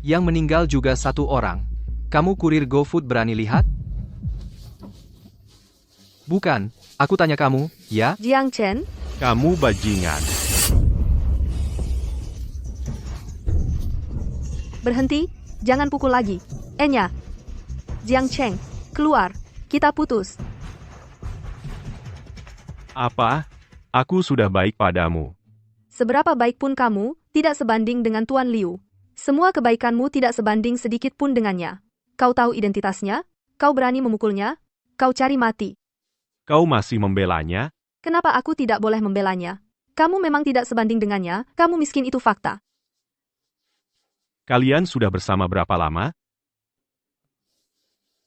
Yang meninggal juga satu orang. Kamu kurir GoFood berani lihat? Bukan, aku tanya kamu, ya? Jiang Chen, Kamu bajingan. berhenti, jangan pukul lagi. Enya. Jiang Cheng, keluar, kita putus. Apa? Aku sudah baik padamu. Seberapa baik pun kamu, tidak sebanding dengan Tuan Liu. Semua kebaikanmu tidak sebanding sedikit pun dengannya. Kau tahu identitasnya? Kau berani memukulnya? Kau cari mati. Kau masih membelanya? Kenapa aku tidak boleh membelanya? Kamu memang tidak sebanding dengannya, kamu miskin itu fakta. Kalian sudah bersama berapa lama?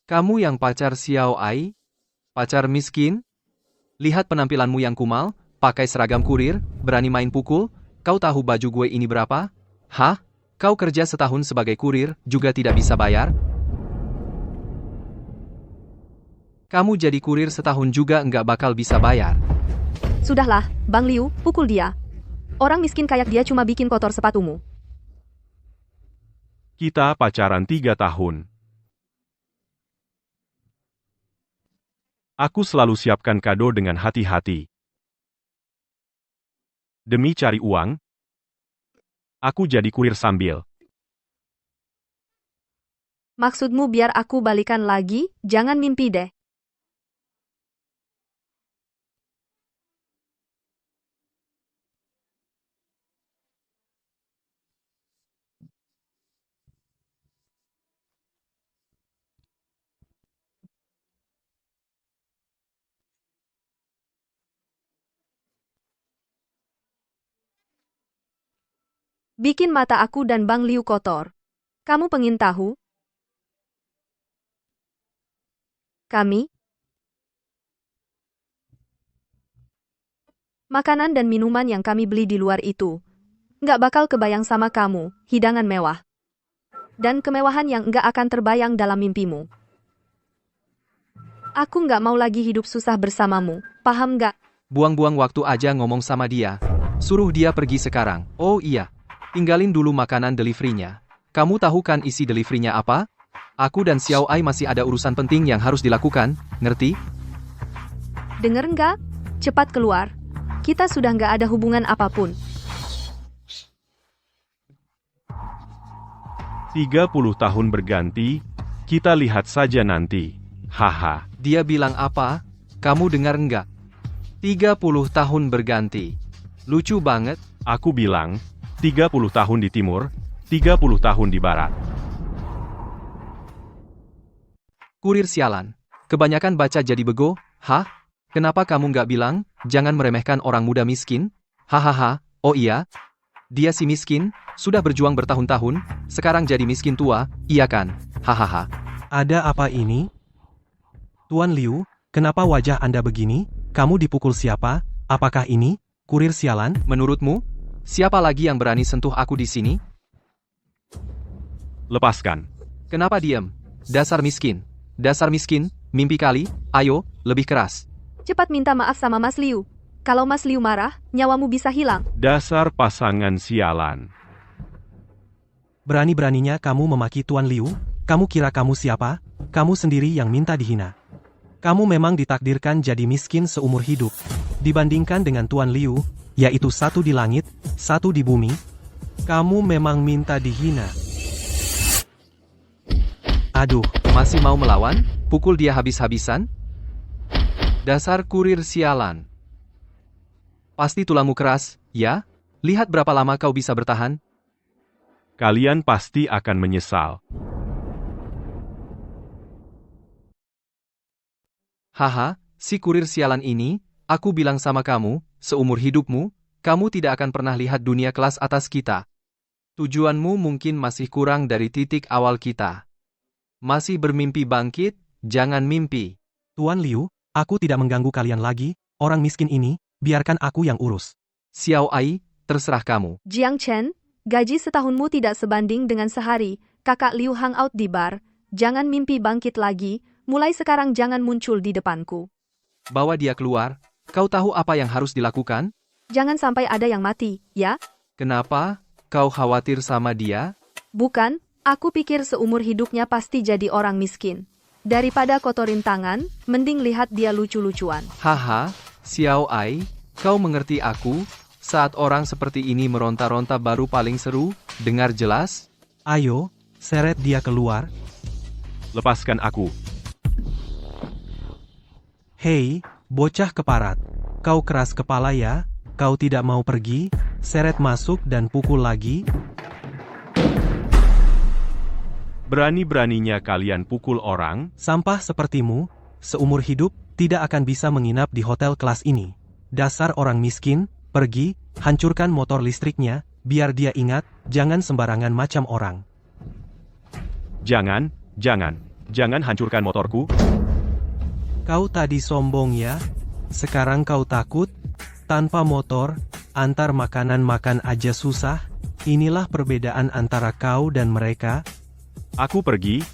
Kamu yang pacar Xiao Ai? Pacar miskin? Lihat penampilanmu yang kumal, pakai seragam kurir, berani main pukul, kau tahu baju gue ini berapa? Hah? Kau kerja setahun sebagai kurir, juga tidak bisa bayar? Kamu jadi kurir setahun juga nggak bakal bisa bayar. Sudahlah, Bang Liu, pukul dia. Orang miskin kayak dia cuma bikin kotor sepatumu. Kita pacaran 3 tahun. Aku selalu siapkan kado dengan hati-hati. Demi cari uang, aku jadi kurir sambil. Maksudmu biar aku balikan lagi? Jangan mimpi deh. Bikin mata aku dan Bang Liu kotor. Kamu pengen tahu? Kami? Makanan dan minuman yang kami beli di luar itu. Nggak bakal kebayang sama kamu, hidangan mewah. Dan kemewahan yang nggak akan terbayang dalam mimpimu. Aku nggak mau lagi hidup susah bersamamu, paham nggak? Buang-buang waktu aja ngomong sama dia. Suruh dia pergi sekarang. Oh iya. Tinggalin dulu makanan delivery-nya. Kamu tahu kan isi delivery-nya apa? Aku dan Xiao Ai masih ada urusan penting yang harus dilakukan, ngerti? Dengar nggak? Cepat keluar. Kita sudah nggak ada hubungan apapun. 30 tahun berganti, kita lihat saja nanti. Haha. Dia bilang apa? Kamu dengar nggak? 30 tahun berganti. Lucu banget. Aku bilang, 30 tahun di timur, 30 tahun di barat. Kurir sialan. Kebanyakan baca jadi bego, hah? Kenapa kamu nggak bilang, jangan meremehkan orang muda miskin? Hahaha, oh iya? Dia si miskin, sudah berjuang bertahun-tahun, sekarang jadi miskin tua, iya kan? Hahaha. Ada apa ini? Tuan Liu, kenapa wajah Anda begini? Kamu dipukul siapa? Apakah ini kurir sialan? Menurutmu, siapa lagi yang berani sentuh aku di sini? Lepaskan. Kenapa diam? Dasar miskin. Dasar miskin, mimpi kali, ayo, lebih keras. Cepat minta maaf sama Mas Liu. Kalau Mas Liu marah, nyawamu bisa hilang. Dasar pasangan sialan. Berani-beraninya kamu memaki Tuan Liu? Kamu kira kamu siapa? Kamu sendiri yang minta dihina. Kamu memang ditakdirkan jadi miskin seumur hidup. Dibandingkan dengan Tuan Liu, yaitu satu di langit, satu di bumi. Kamu memang minta dihina. Aduh, Masih mau melawan? Pukul dia habis-habisan? Dasar kurir sialan. Pasti tulangmu keras, ya? Lihat berapa lama kau bisa bertahan. Kalian pasti akan menyesal. Haha, si kurir sialan ini, aku bilang sama kamu, seumur hidupmu, kamu tidak akan pernah lihat dunia kelas atas kita. Tujuanmu mungkin masih kurang dari titik awal kita. Masih bermimpi bangkit, jangan mimpi. Tuan Liu, aku tidak mengganggu kalian lagi, orang miskin ini, biarkan aku yang urus. Xiao Ai, terserah kamu. Jiang Chen, gaji setahunmu tidak sebanding dengan sehari. Kakak Liu hangout di bar. Jangan mimpi bangkit lagi, mulai sekarang jangan muncul di depanku. Bawa dia keluar, kau tahu apa yang harus dilakukan? Jangan sampai ada yang mati, ya? Kenapa? Kau khawatir sama dia? Bukan, Aku pikir seumur hidupnya pasti jadi orang miskin. Daripada kotorin tangan, mending lihat dia lucu-lucuan. Haha, Xiao Ai, kau mengerti aku? Saat orang seperti ini meronta-ronta baru paling seru, dengar jelas? Ayo, seret dia keluar. Lepaskan aku. Hei, bocah keparat. Kau keras kepala ya? Kau tidak mau pergi? Seret masuk dan pukul lagi. Berani-beraninya kalian pukul orang? Sampah sepertimu, seumur hidup, tidak akan bisa menginap di hotel kelas ini. Dasar orang miskin, pergi, hancurkan motor listriknya, biar dia ingat, jangan sembarangan macam orang. Jangan hancurkan motorku. Kau tadi sombong ya? Sekarang kau takut? Tanpa motor, antar makanan makan aja susah? Inilah perbedaan antara kau dan mereka. Aku pergi.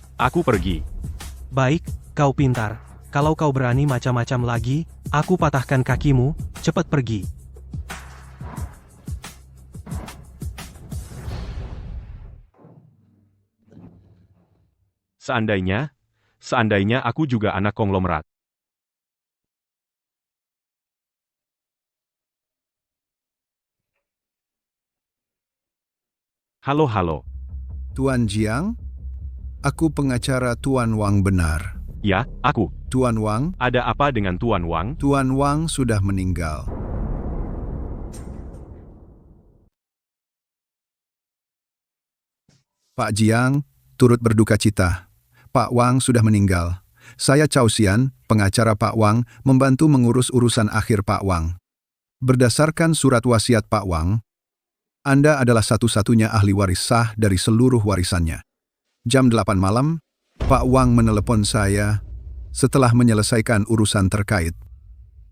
Baik, kau pintar. Kalau kau berani macam-macam lagi, aku patahkan kakimu, cepat pergi. Seandainya aku juga anak konglomerat. Halo. Tuan Jiang? Aku pengacara Tuan Wang benar. Ya, aku. Tuan Wang, Ada apa dengan Tuan Wang? Tuan Wang sudah meninggal. Pak Jiang, turut berduka cita. Pak Wang sudah meninggal. Saya Cao Xian, pengacara Pak Wang, membantu mengurus urusan akhir Pak Wang. Berdasarkan surat wasiat Pak Wang, Anda adalah satu-satunya ahli waris sah dari seluruh warisannya. Jam 8 malam, Pak Wang menelepon saya setelah menyelesaikan urusan terkait.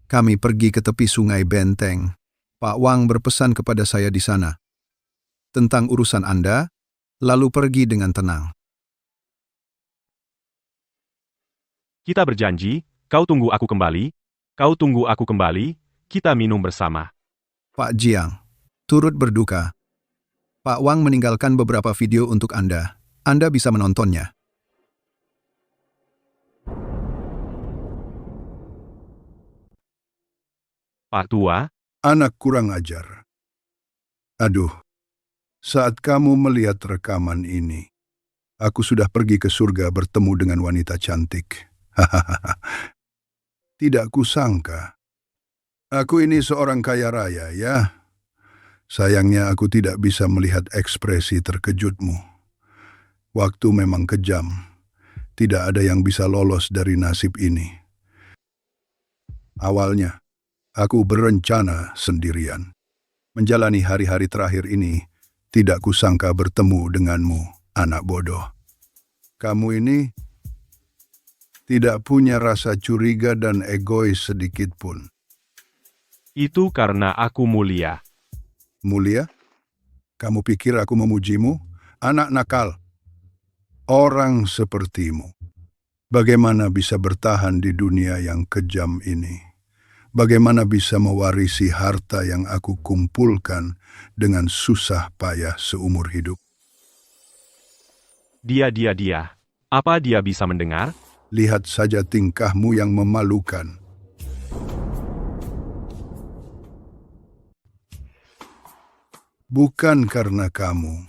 Kami pergi ke tepi sungai Benteng. Pak Wang berpesan kepada saya di sana tentang urusan Anda, lalu pergi dengan tenang. Kita berjanji, kau tunggu aku kembali, kita minum bersama. Pak Jiang, turut berduka. Pak Wang meninggalkan beberapa video untuk Anda. Anda bisa menontonnya. Pak Tua, Anak kurang ajar. Aduh, saat kamu melihat rekaman ini, aku sudah pergi ke surga bertemu dengan wanita cantik. Hahaha. Tidak kusangka. Aku ini seorang kaya raya, ya. Sayangnya aku tidak bisa melihat ekspresi terkejutmu. Waktu memang kejam. Tidak ada yang bisa lolos dari nasib ini. Awalnya, aku berencana sendirian. Menjalani hari-hari terakhir ini, tidak kusangka bertemu denganmu, anak bodoh. Kamu ini tidak punya rasa curiga dan egois sedikit pun. itu karena aku mulia. Mulia? Kamu pikir aku memujimu? Anak nakal. Orang sepertimu. Bagaimana bisa bertahan di dunia yang kejam ini? Bagaimana bisa mewarisi harta yang aku kumpulkan dengan susah payah seumur hidup? Dia. Apa dia bisa mendengar? Lihat saja tingkahmu yang memalukan. Bukan karena kamu.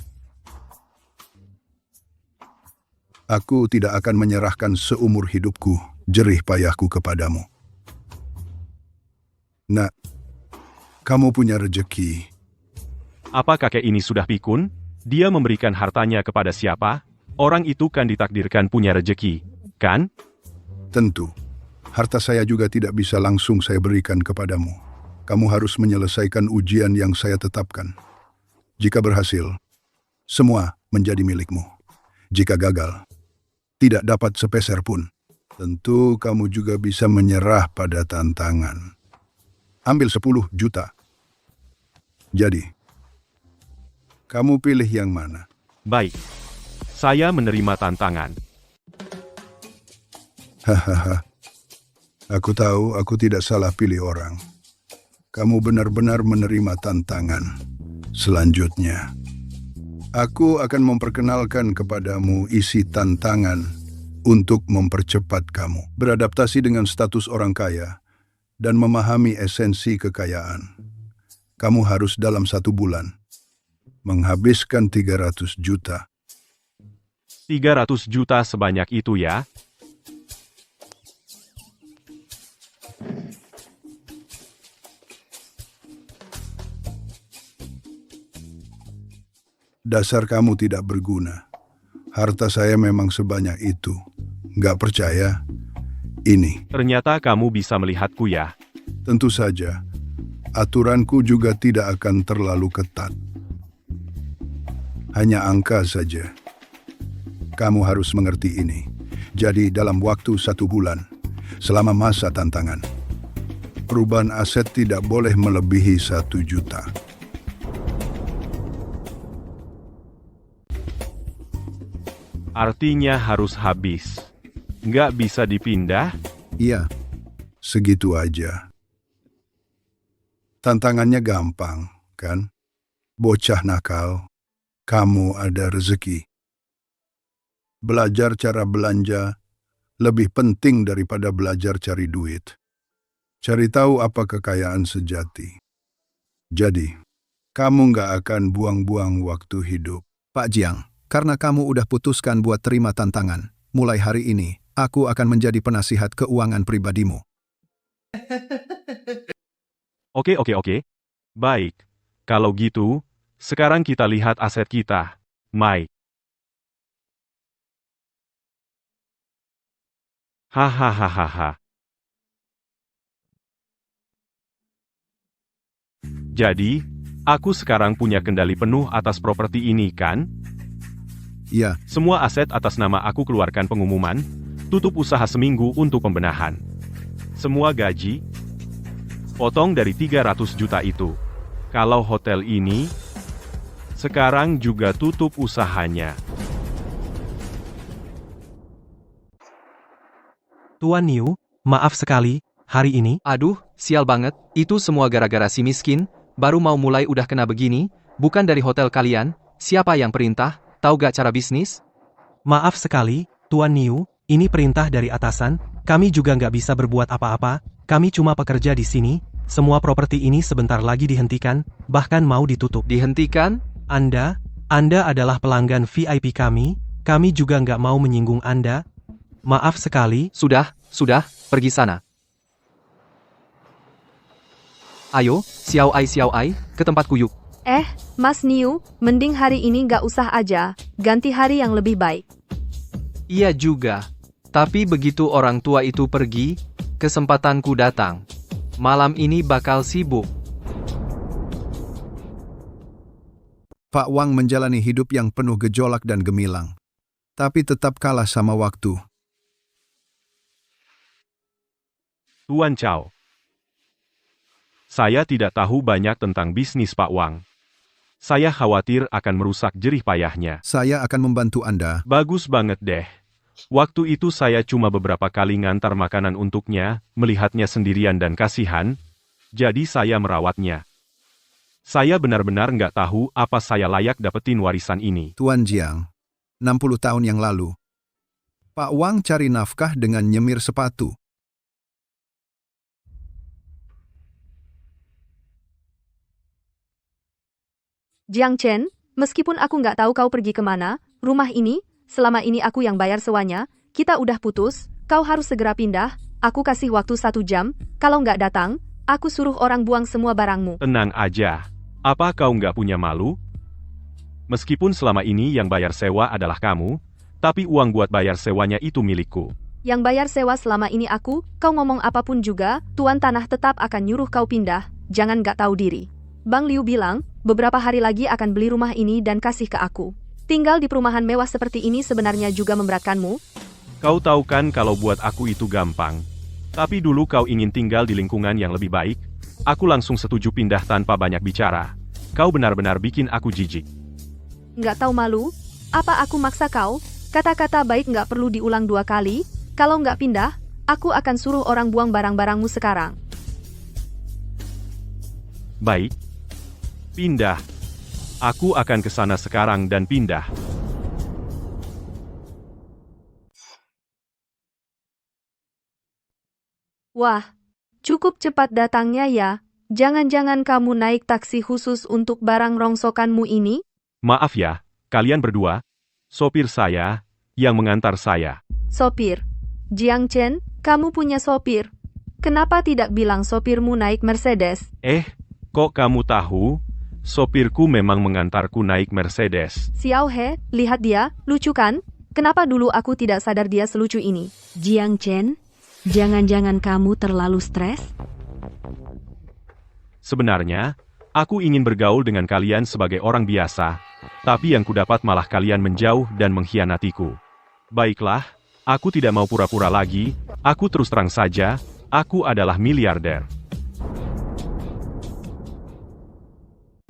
Aku tidak akan menyerahkan seumur hidupku, jerih payahku kepadamu. Nak, kamu punya rejeki. Apa kakek ini sudah pikun? Dia memberikan hartanya kepada siapa? Orang itu kan ditakdirkan punya rejeki, kan? Tentu, harta saya juga tidak bisa langsung saya berikan kepadamu. Kamu harus menyelesaikan ujian yang saya tetapkan. Jika berhasil, semua menjadi milikmu. Jika gagal, tidak dapat sepeser pun. Tentu kamu juga bisa menyerah pada tantangan. Ambil 10 juta. Jadi, kamu pilih yang mana? Baik. Saya menerima tantangan. Hahaha. Aku tahu aku tidak salah pilih orang. Kamu benar-benar menerima tantangan. Selanjutnya, Aku akan memperkenalkan kepadamu isi tantangan untuk mempercepat kamu beradaptasi dengan status orang kaya dan memahami esensi kekayaan. Kamu harus dalam 1 bulan menghabiskan 300 juta. 300 juta sebanyak itu ya? Dasar kamu tidak berguna. Harta saya memang sebanyak itu. Nggak percaya? Ini. Ternyata kamu bisa melihatku ya. Tentu saja, aturanku juga tidak akan terlalu ketat. Hanya angka saja. Kamu harus mengerti ini. Jadi dalam waktu 1 bulan, selama masa tantangan, perubahan aset tidak boleh melebihi 1 juta. Artinya harus habis. Nggak bisa dipindah? Iya, segitu aja. Tantangannya gampang, kan? Bocah nakal, kamu ada rezeki. Belajar cara belanja lebih penting daripada belajar cari duit. Cari tahu apa kekayaan sejati. Jadi, kamu nggak akan buang-buang waktu hidup. Pak Jiang, karena kamu udah putuskan buat terima tantangan, mulai hari ini, aku akan menjadi penasihat keuangan pribadimu. Oke. Baik. Kalau gitu, sekarang kita lihat aset kita, Mike. Hahaha. Jadi, aku sekarang punya kendali penuh atas properti ini, kan? Iya, Semua aset atas nama aku keluarkan pengumuman, tutup usaha seminggu untuk pembenahan. Semua gaji, potong dari 300 juta itu. Kalau hotel ini, sekarang juga tutup usahanya. Tuan Liu, maaf sekali, hari ini, Aduh, sial banget, itu semua gara-gara si miskin, baru mau mulai udah kena begini, bukan dari hotel kalian, siapa yang perintah, tahu gak cara bisnis? maaf sekali, Tuan Liu, ini perintah dari atasan, kami juga nggak bisa berbuat apa-apa, kami cuma pekerja di sini, semua properti ini sebentar lagi dihentikan, bahkan mau ditutup. Dihentikan? Anda adalah pelanggan VIP kami juga nggak mau menyinggung Anda. Maaf sekali, Sudah, pergi sana. Ayo, Xiao Ai, ke tempatku yuk. Mas Niu, mending hari ini nggak usah aja, ganti hari yang lebih baik. Iya juga. Tapi begitu orang tua itu pergi, kesempatanku datang. Malam ini bakal sibuk. Pak Wang menjalani hidup yang penuh gejolak dan gemilang. Tapi tetap kalah sama waktu. Tuan Chow. Saya tidak tahu banyak tentang bisnis Pak Wang. Saya khawatir akan merusak jerih payahnya. Saya akan membantu Anda. Bagus banget deh. Waktu itu saya cuma beberapa kali ngantar makanan untuknya, melihatnya sendirian dan kasihan, jadi saya merawatnya. Saya benar-benar nggak tahu apa saya layak dapetin warisan ini. Tuan Jiang, 60 tahun yang lalu, Pak Wang cari nafkah dengan nyemir sepatu. Jiang Chen, meskipun aku nggak tahu kau pergi kemana, rumah ini, selama ini aku yang bayar sewanya, kita udah putus, kau harus segera pindah, aku kasih waktu 1 jam, kalau nggak datang, aku suruh orang buang semua barangmu. Tenang aja. Apa kau nggak punya malu? Meskipun selama ini yang bayar sewa adalah kamu, tapi uang buat bayar sewanya itu milikku. Yang bayar sewa selama ini aku, kau ngomong apapun juga, tuan tanah tetap akan nyuruh kau pindah, jangan nggak tahu diri. Bang Liu bilang, beberapa hari lagi akan beli rumah ini dan kasih ke aku. Tinggal di perumahan mewah seperti ini sebenarnya juga memberatkanmu? Kau tahu kan kalau buat aku itu gampang. Tapi dulu kau ingin tinggal di lingkungan yang lebih baik, aku langsung setuju pindah tanpa banyak bicara. Kau benar-benar bikin aku jijik. Nggak tahu malu? Apa aku maksa kau? Kata-kata baik nggak perlu diulang 2 kali, kalau nggak pindah, aku akan suruh orang buang barang-barangmu sekarang. Baik. Pindah. Aku akan ke sana sekarang dan pindah. Wah, cukup cepat datangnya ya. Jangan-jangan kamu naik taksi khusus untuk barang rongsokanmu ini? Maaf ya, kalian berdua. Sopir saya, yang mengantar saya. Sopir. Jiang Chen, kamu punya sopir. Kenapa tidak bilang sopirmu naik Mercedes? Kok kamu tahu? Sopirku memang mengantarku naik Mercedes. Xiao He, lihat dia, lucu kan? Kenapa dulu aku tidak sadar dia selucu ini? Jiang Chen, jangan-jangan kamu terlalu stres? Sebenarnya, aku ingin bergaul dengan kalian sebagai orang biasa, tapi yang kudapat malah kalian menjauh dan mengkhianatiku. Baiklah, aku tidak mau pura-pura lagi, aku terus terang saja, aku adalah miliarder.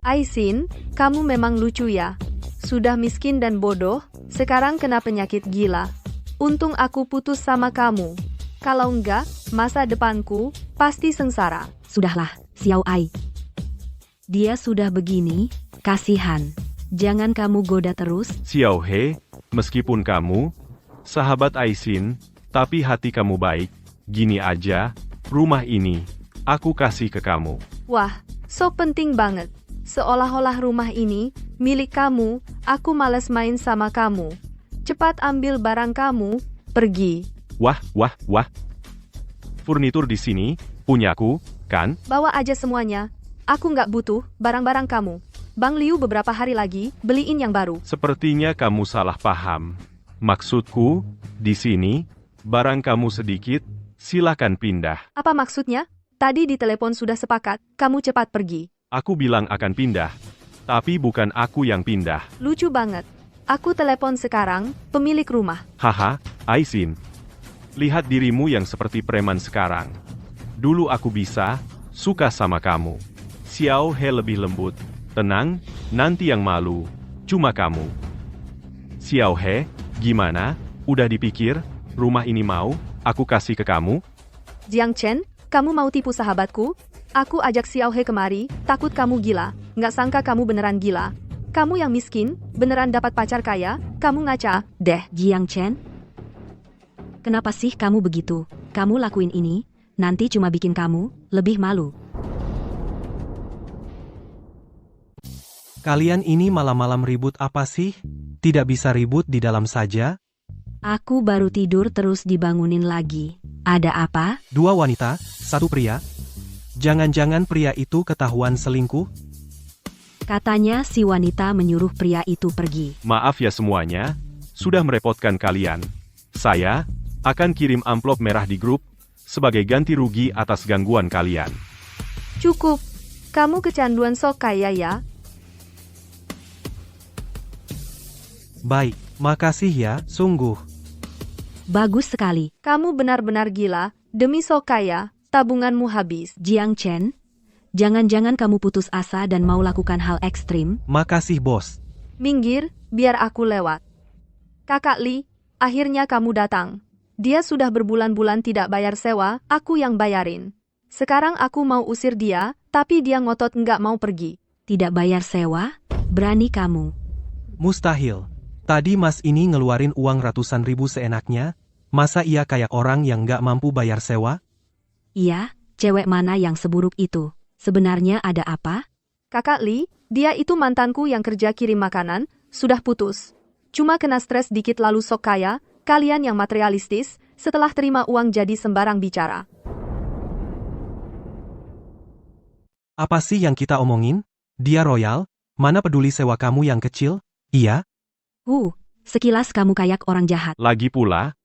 Aisin, kamu memang lucu ya. Sudah miskin dan bodoh, sekarang kena penyakit gila. Untung aku putus sama kamu. Kalau enggak, masa depanku pasti sengsara. Sudahlah, Xiao Ai. Dia sudah begini, kasihan. Jangan kamu goda terus. Xiao He, meskipun kamu, sahabat Aisin, tapi hati kamu baik, gini aja, rumah ini, aku kasih ke kamu. Wah, so penting banget. Seolah-olah rumah ini milik kamu, aku males main sama kamu. Cepat ambil barang kamu, pergi. Wah. Furnitur di sini, punyaku, kan? Bawa aja semuanya. Aku nggak butuh barang-barang kamu. Bang Liu beberapa hari lagi beliin yang baru. Sepertinya kamu salah paham. Maksudku, di sini, barang kamu sedikit, silakan pindah. Apa maksudnya? Tadi di telepon sudah sepakat, kamu cepat pergi. Aku bilang akan pindah, tapi bukan aku yang pindah. Lucu banget. Aku telepon sekarang, pemilik rumah. Haha, Aisin. Lihat dirimu yang seperti preman sekarang. Dulu aku bisa, suka sama kamu. Xiao He lebih lembut. Tenang, nanti yang malu, cuma kamu. Xiao He, gimana? Udah dipikir, rumah ini mau, aku kasih ke kamu? Jiang Chen, kamu mau tipu sahabatku? Aku ajak Xiao He kemari, takut kamu gila. Nggak sangka kamu beneran gila. Kamu yang miskin, beneran dapat pacar kaya, kamu ngaca, deh. Jiang Chen, kenapa sih kamu begitu? Kamu lakuin ini, nanti cuma bikin kamu lebih malu. Kalian ini malam-malam ribut apa sih? Tidak bisa ribut di dalam saja? Aku baru tidur terus dibangunin lagi. Ada apa? 2 wanita, 1 pria. Jangan-jangan pria itu ketahuan selingkuh? Katanya si wanita menyuruh pria itu pergi. Maaf ya semuanya, sudah merepotkan kalian. Saya akan kirim amplop merah di grup, sebagai ganti rugi atas gangguan kalian. Cukup. Kamu kecanduan sok kaya ya. Baik, makasih ya, sungguh. Bagus sekali. Kamu benar-benar gila, demi sok kaya, tabunganmu habis. Jiang Chen, jangan-jangan kamu putus asa dan mau lakukan hal ekstrim? Makasih bos. Minggir, biar aku lewat. Kakak Li, akhirnya kamu datang. Dia sudah berbulan-bulan tidak bayar sewa, aku yang bayarin. Sekarang aku mau usir dia, tapi dia ngotot nggak mau pergi. Tidak bayar sewa? Berani kamu. Mustahil. Tadi mas ini ngeluarin uang ratusan ribu seenaknya, masa ia kayak orang yang nggak mampu bayar sewa? Iya, cewek mana yang seburuk itu? Sebenarnya ada apa? Kakak Li, dia itu mantanku yang kerja kirim makanan, sudah putus. Cuma kena stres dikit lalu sok kaya, kalian yang materialistis, setelah terima uang jadi sembarang bicara. Apa sih yang kita omongin? Dia royal, mana peduli sewa kamu yang kecil? Iya? Sekilas kamu kayak orang jahat. Lagi pula,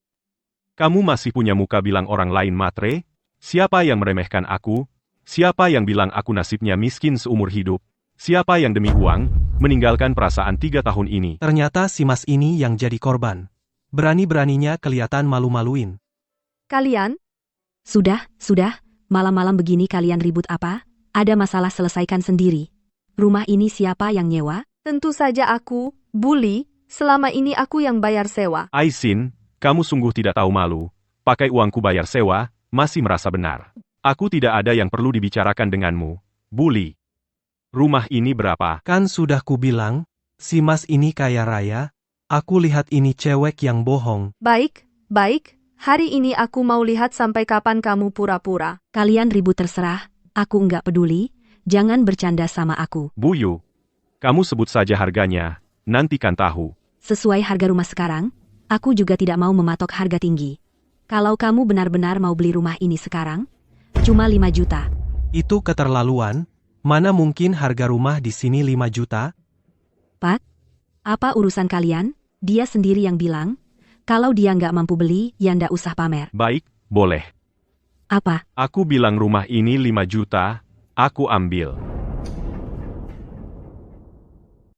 kamu masih punya muka bilang orang lain matre? Siapa yang meremehkan aku? Siapa yang bilang aku nasibnya miskin seumur hidup? Siapa yang demi uang, meninggalkan perasaan 3 tahun ini? Ternyata si mas ini yang jadi korban. Berani-beraninya kelihatan malu-maluin. Kalian? Sudah, malam-malam begini kalian ribut apa? Ada masalah selesaikan sendiri. Rumah ini siapa yang nyewa? Tentu saja aku, Bully. Selama ini aku yang bayar sewa. Aisin, kamu sungguh tidak tahu malu. Pakai uangku bayar sewa, masih merasa benar. Aku tidak ada yang perlu dibicarakan denganmu. Bully. Rumah ini berapa? Kan sudah kubilang, si Mas ini kaya raya. Aku lihat ini cewek yang bohong. Baik, baik. Hari ini aku mau lihat sampai kapan kamu pura-pura. Kalian ribut terserah, aku nggak peduli, jangan bercanda sama aku. Buyu, kamu sebut saja harganya, nanti kan tahu. Sesuai harga rumah sekarang, aku juga tidak mau mematok harga tinggi. Kalau kamu benar-benar mau beli rumah ini sekarang, cuma 5 juta. Itu keterlaluan. Mana mungkin harga rumah di sini 5 juta? Pak, apa urusan kalian? Dia sendiri yang bilang, kalau dia nggak mampu beli, ya ndak usah pamer. Baik, boleh. Apa? Aku bilang rumah ini 5 juta, aku ambil.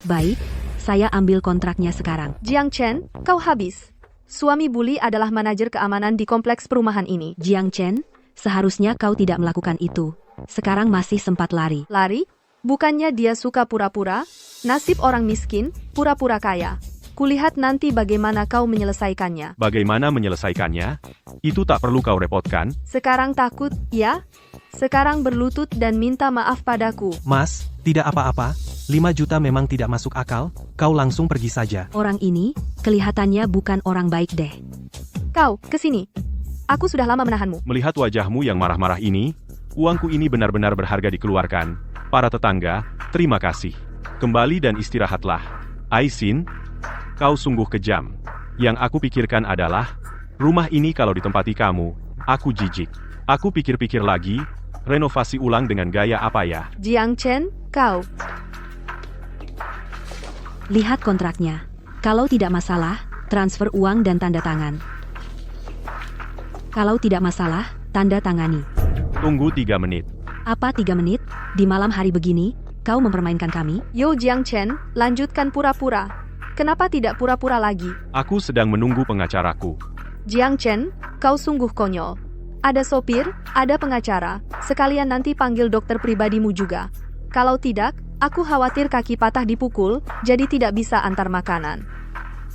Baik, saya ambil kontraknya sekarang. Jiang Chen, kau habis. Suami Buli adalah manajer keamanan di kompleks perumahan ini. Jiang Chen, seharusnya kau tidak melakukan itu. Sekarang masih sempat lari. Lari? Bukannya dia suka pura-pura? Nasib orang miskin, pura-pura kaya. Kulihat nanti bagaimana kau menyelesaikannya. Bagaimana menyelesaikannya? Itu tak perlu kau repotkan. Sekarang takut, ya? Sekarang berlutut dan minta maaf padaku. Mas, tidak apa-apa. 5 juta memang tidak masuk akal. Kau langsung pergi saja. Orang ini, kelihatannya bukan orang baik deh. Kau, kesini. Aku sudah lama menahanmu. Melihat wajahmu yang marah-marah ini, uangku ini benar-benar berharga dikeluarkan. Para tetangga, terima kasih. Kembali dan istirahatlah. Aisin, kau sungguh kejam. Yang aku pikirkan adalah, rumah ini kalau ditempati kamu, aku jijik. Aku pikir-pikir lagi, renovasi ulang dengan gaya apa ya? Jiang Chen, kau. Lihat kontraknya. Kalau tidak masalah, transfer uang dan tanda tangan. Kalau tidak masalah, tanda tangani. Tunggu 3 menit. Apa 3 menit? Di malam hari begini, kau mempermainkan kami? Yo Jiang Chen, lanjutkan pura-pura. Kenapa tidak pura-pura lagi? Aku sedang menunggu pengacaraku. Jiang Chen, kau sungguh konyol. Ada sopir, ada pengacara, sekalian nanti panggil dokter pribadimu juga. Kalau tidak, aku khawatir kaki patah dipukul, jadi tidak bisa antar makanan.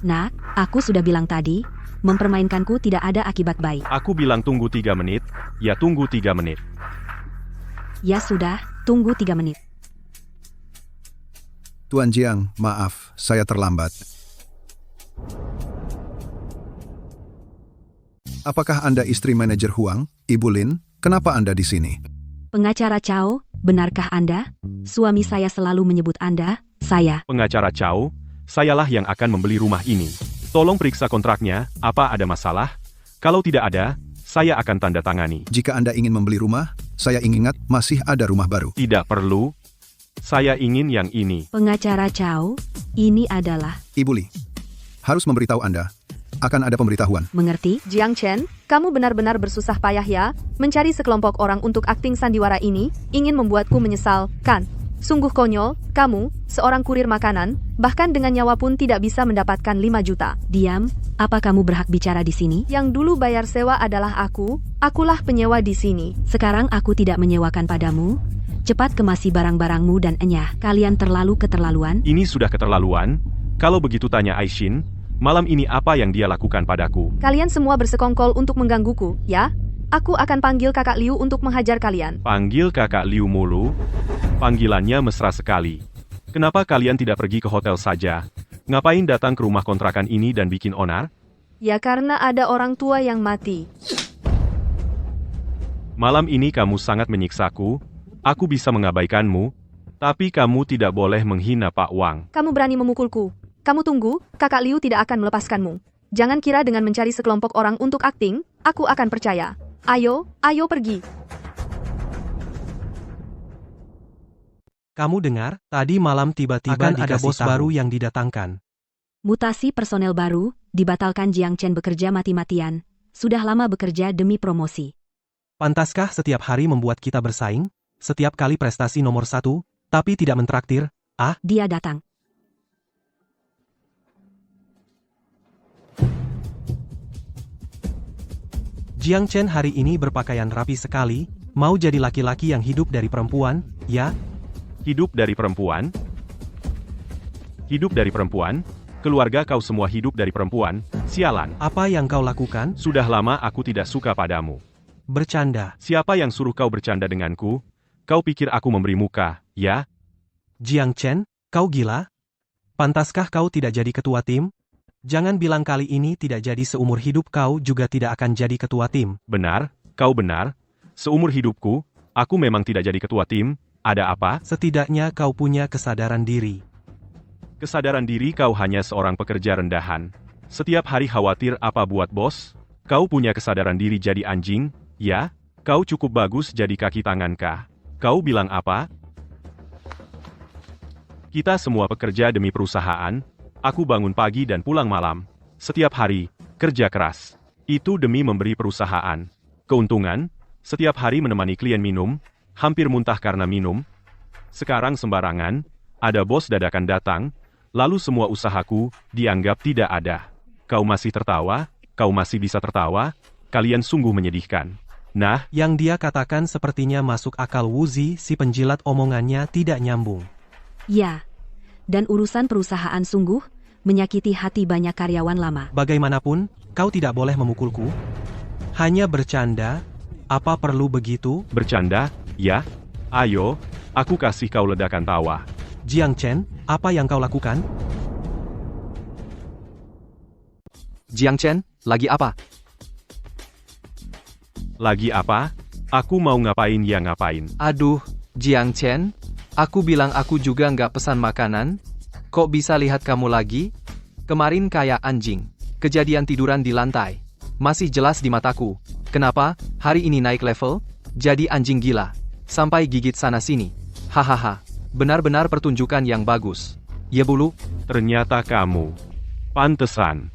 Nah, aku sudah bilang tadi, mempermainkanku tidak ada akibat baik. Aku bilang tunggu 3 menit, ya tunggu 3 menit. Ya sudah, tunggu 3 menit. Tuan Jiang, maaf, saya terlambat. Apakah Anda istri manajer Huang, Ibu Lin? Kenapa Anda di sini? Pengacara Cao, benarkah Anda? Suami saya selalu menyebut Anda, saya. Pengacara Cao, sayalah yang akan membeli rumah ini. Tolong periksa kontraknya, apa ada masalah? Kalau tidak ada, saya akan tanda tangani. Jika Anda ingin membeli rumah, saya ingat masih ada rumah baru. Tidak perlu. Saya ingin yang ini. Pengacara Cao, ini adalah, Ibu Li, harus memberitahu Anda, akan ada pemberitahuan. mengerti? Jiang Chen, kamu benar-benar bersusah payah ya, mencari sekelompok orang untuk akting sandiwara ini, ingin membuatku menyesal, kan? Sungguh konyol, kamu, seorang kurir makanan, bahkan dengan nyawa pun tidak bisa mendapatkan 5 juta. Diam, apa kamu berhak bicara di sini? Yang dulu bayar sewa adalah akulah penyewa di sini. Sekarang aku tidak menyewakan padamu. Cepat kemasi barang-barangmu dan enyah. Kalian terlalu keterlaluan. Ini sudah keterlaluan. Kalau begitu tanya Aishin, malam ini apa yang dia lakukan padaku? Kalian semua bersekongkol untuk menggangguku, ya? Aku akan panggil kakak Liu untuk menghajar kalian. Panggil kakak Liu mulu? Panggilannya mesra sekali. Kenapa kalian tidak pergi ke hotel saja? Ngapain datang ke rumah kontrakan ini dan bikin onar? Ya karena ada orang tua yang mati. Malam ini kamu sangat menyiksaku. Aku bisa mengabaikanmu, tapi kamu tidak boleh menghina Pak Wang. Kamu berani memukulku. Kamu tunggu, kakak Liu tidak akan melepaskanmu. Jangan kira dengan mencari sekelompok orang untuk akting, aku akan percaya. Ayo pergi. Kamu dengar, tadi malam tiba-tiba Akan ada dikasih bos tahu. baru yang didatangkan. Mutasi personel baru, dibatalkan. Jiang Chen bekerja mati-matian. Sudah lama bekerja demi promosi. Pantaskah setiap hari membuat kita bersaing? Setiap kali prestasi nomor 1, tapi tidak mentraktir? Dia datang. Jiang Chen hari ini berpakaian rapi sekali, mau jadi laki-laki yang hidup dari perempuan, ya? Hidup dari perempuan? Hidup dari perempuan? Keluarga kau semua hidup dari perempuan? Sialan. Apa yang kau lakukan? Sudah lama aku tidak suka padamu. Bercanda. Siapa yang suruh kau bercanda denganku? Kau pikir aku memberi muka, ya? Jiang Chen, kau gila? Pantaskah kau tidak jadi ketua tim? Jangan bilang kali ini tidak jadi seumur hidup kau juga tidak akan jadi ketua tim. Benar, kau benar. Seumur hidupku, aku memang tidak jadi ketua tim. Ada apa? Setidaknya kau punya kesadaran diri. Kesadaran diri kau hanya seorang pekerja rendahan. Setiap hari khawatir apa buat bos? Kau punya kesadaran diri jadi anjing, ya? Kau cukup bagus jadi kaki tangan kah? Kau bilang apa? Kita semua pekerja demi perusahaan. Aku bangun pagi dan pulang malam. Setiap hari, kerja keras. Itu demi memberi perusahaan keuntungan. Setiap hari menemani klien minum, hampir muntah karena minum. Sekarang sembarangan, ada bos dadakan datang, lalu semua usahaku dianggap tidak ada. Kau masih tertawa? Kau masih bisa tertawa? Kalian sungguh menyedihkan. Nah, Yang dia katakan sepertinya masuk akal. Wuzi, si penjilat, omongannya tidak nyambung. Ya. Dan urusan perusahaan sungguh menyakiti hati banyak karyawan lama. Bagaimanapun, kau tidak boleh memukulku. Hanya bercanda. Apa perlu begitu? bercanda, ya? Ayo, aku kasih kau ledakan tawa. Jiang Chen, apa yang kau lakukan? Jiang Chen, lagi apa? Lagi apa? Aku mau ngapain ya ngapain. Aduh, Jiang Chen, aku bilang aku juga nggak pesan makanan. Kok bisa lihat kamu lagi? Kemarin kayak anjing. Kejadian tiduran di lantai. Masih jelas di mataku. Kenapa? Hari ini naik level? Jadi anjing gila. Sampai gigit sana-sini. Hahaha. Benar-benar pertunjukan yang bagus. Ya bulu, Ternyata kamu. Pantesan.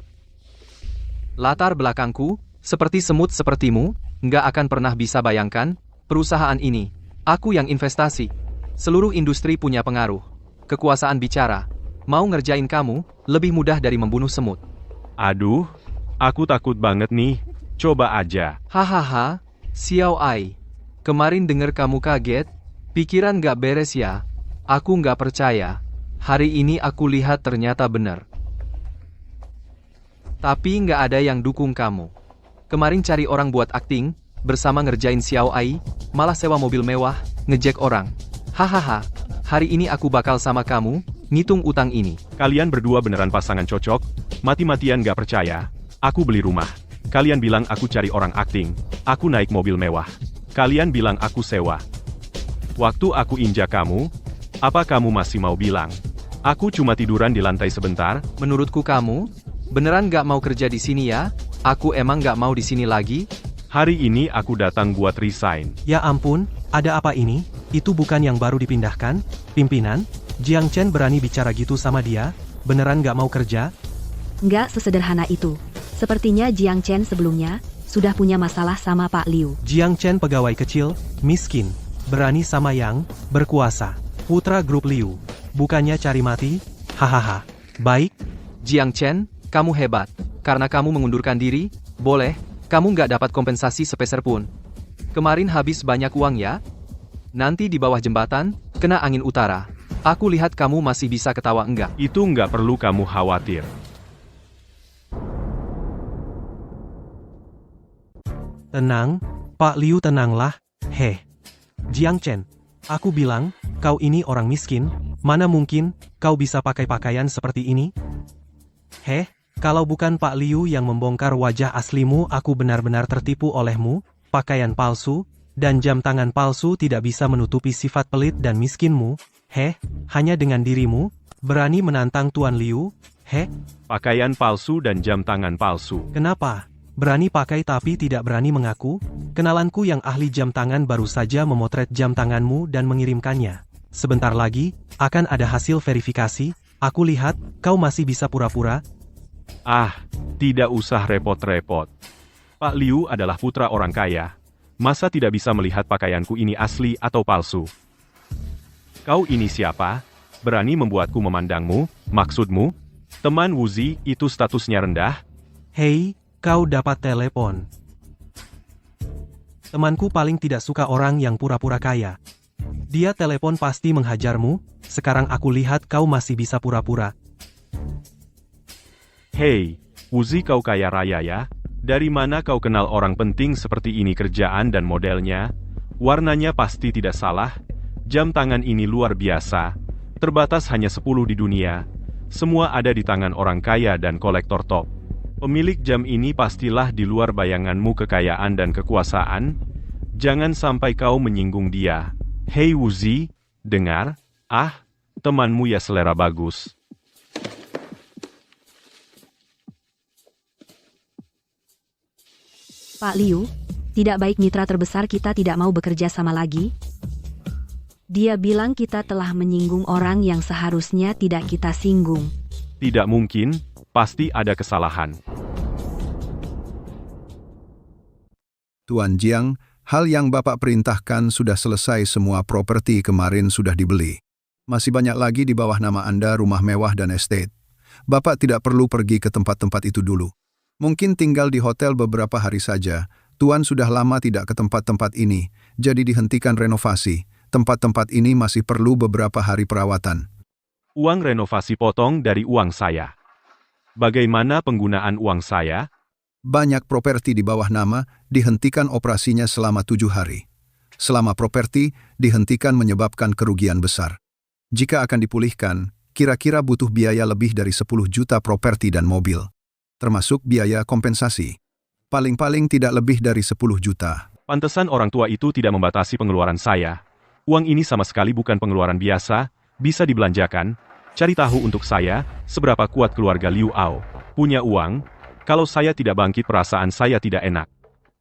latar belakangku, seperti semut sepertimu, nggak akan pernah bisa bayangkan, perusahaan ini, aku yang investasi. Seluruh industri punya pengaruh. Kekuasaan bicara. Mau ngerjain kamu, lebih mudah dari membunuh semut. Aduh, aku takut banget nih. Coba aja. Hahaha, Xiao Ai. Kemarin denger kamu kaget, pikiran nggak beres ya. Aku nggak percaya. Hari ini aku lihat ternyata benar. Tapi nggak ada yang dukung kamu. Kemarin cari orang buat akting, bersama ngerjain Xiao Ai, malah sewa mobil mewah, ngejek orang. Hahaha, hari ini aku bakal sama kamu, ngitung utang ini. Kalian berdua beneran pasangan cocok? Mati-matian gak percaya. Aku beli rumah. Kalian bilang aku cari orang akting. Aku naik mobil mewah. Kalian bilang aku sewa. Waktu aku injak kamu, apa kamu masih mau bilang? Aku cuma tiduran di lantai sebentar. Menurutku kamu, beneran nggak mau kerja di sini ya? Aku emang nggak mau di sini lagi. Hari ini aku datang buat resign. Ya ampun, ada apa ini? Itu bukan yang baru dipindahkan? Pimpinan? Jiang Chen berani bicara gitu sama dia? Beneran nggak mau kerja? Nggak sesederhana itu. Sepertinya Jiang Chen sebelumnya sudah punya masalah sama Pak Liu. Jiang Chen pegawai kecil, miskin, berani sama yang berkuasa. Putra grup Liu. Bukannya cari mati? Hahaha. Baik, Jiang Chen, kamu hebat. Karena kamu mengundurkan diri, boleh, kamu nggak dapat kompensasi sepeser pun. Kemarin habis banyak uang ya? Nanti di bawah jembatan, kena angin utara. Aku lihat kamu masih bisa ketawa enggak. Itu nggak perlu kamu khawatir. tenang, Pak Liu tenanglah. Heh. Jiang Chen, aku bilang, kau ini orang miskin, mana mungkin, kau bisa pakai pakaian seperti ini? Heh, kalau bukan Pak Liu yang membongkar wajah aslimu, aku benar-benar tertipu olehmu. Pakaian palsu, dan jam tangan palsu tidak bisa menutupi sifat pelit dan miskinmu. Heh, hanya dengan dirimu, berani menantang Tuan Liu? Heh, Pakaian palsu dan jam tangan palsu. kenapa? Berani pakai tapi tidak berani mengaku? Kenalanku yang ahli jam tangan baru saja memotret jam tanganmu dan mengirimkannya. Sebentar lagi, akan ada hasil verifikasi. Aku lihat, kau masih bisa pura-pura. Ah, tidak usah repot-repot. Pak Liu adalah putra orang kaya. Masa tidak bisa melihat pakaianku ini asli atau palsu? Kau ini siapa? Berani membuatku memandangmu? Maksudmu? Teman Wuzi itu statusnya rendah? Hei, kau dapat telepon. Temanku paling tidak suka orang yang pura-pura kaya. Dia telepon pasti menghajarmu, sekarang aku lihat kau masih bisa pura-pura. Hei, Wuzi kau kaya raya ya? Dari mana kau kenal orang penting seperti ini kerjaan dan modelnya? Warnanya pasti tidak salah. Jam tangan ini luar biasa. Terbatas hanya 10 di dunia. Semua ada di tangan orang kaya dan kolektor top. Pemilik jam ini pastilah di luar bayanganmu kekayaan dan kekuasaan. Jangan sampai kau menyinggung dia. Hei Wuzi, dengar? Temanmu ya selera bagus. Pak Liu, tidak baik mitra terbesar kita tidak mau bekerja sama lagi. Dia bilang kita telah menyinggung orang yang seharusnya tidak kita singgung. Tidak mungkin, pasti ada kesalahan. Tuan Jiang, hal yang Bapak perintahkan sudah selesai, semua properti kemarin sudah dibeli. Masih banyak lagi di bawah nama Anda rumah mewah dan estate. Bapak tidak perlu pergi ke tempat-tempat itu dulu. Mungkin tinggal di hotel beberapa hari saja. Tuan sudah lama tidak ke tempat-tempat ini, jadi dihentikan renovasi. Tempat-tempat ini masih perlu beberapa hari perawatan. Uang renovasi potong dari uang saya. Bagaimana penggunaan uang saya? Banyak properti di bawah nama dihentikan operasinya selama 7 hari. Selama properti dihentikan menyebabkan kerugian besar. Jika akan dipulihkan, kira-kira butuh biaya lebih dari 10 juta properti dan mobil. Termasuk biaya kompensasi. Paling-paling tidak lebih dari 10 juta. Pantesan orang tua itu tidak membatasi pengeluaran saya. Uang ini sama sekali bukan pengeluaran biasa, bisa dibelanjakan. Cari tahu untuk saya, seberapa kuat keluarga Liu Ao. Punya uang, kalau saya tidak bangkit perasaan saya tidak enak.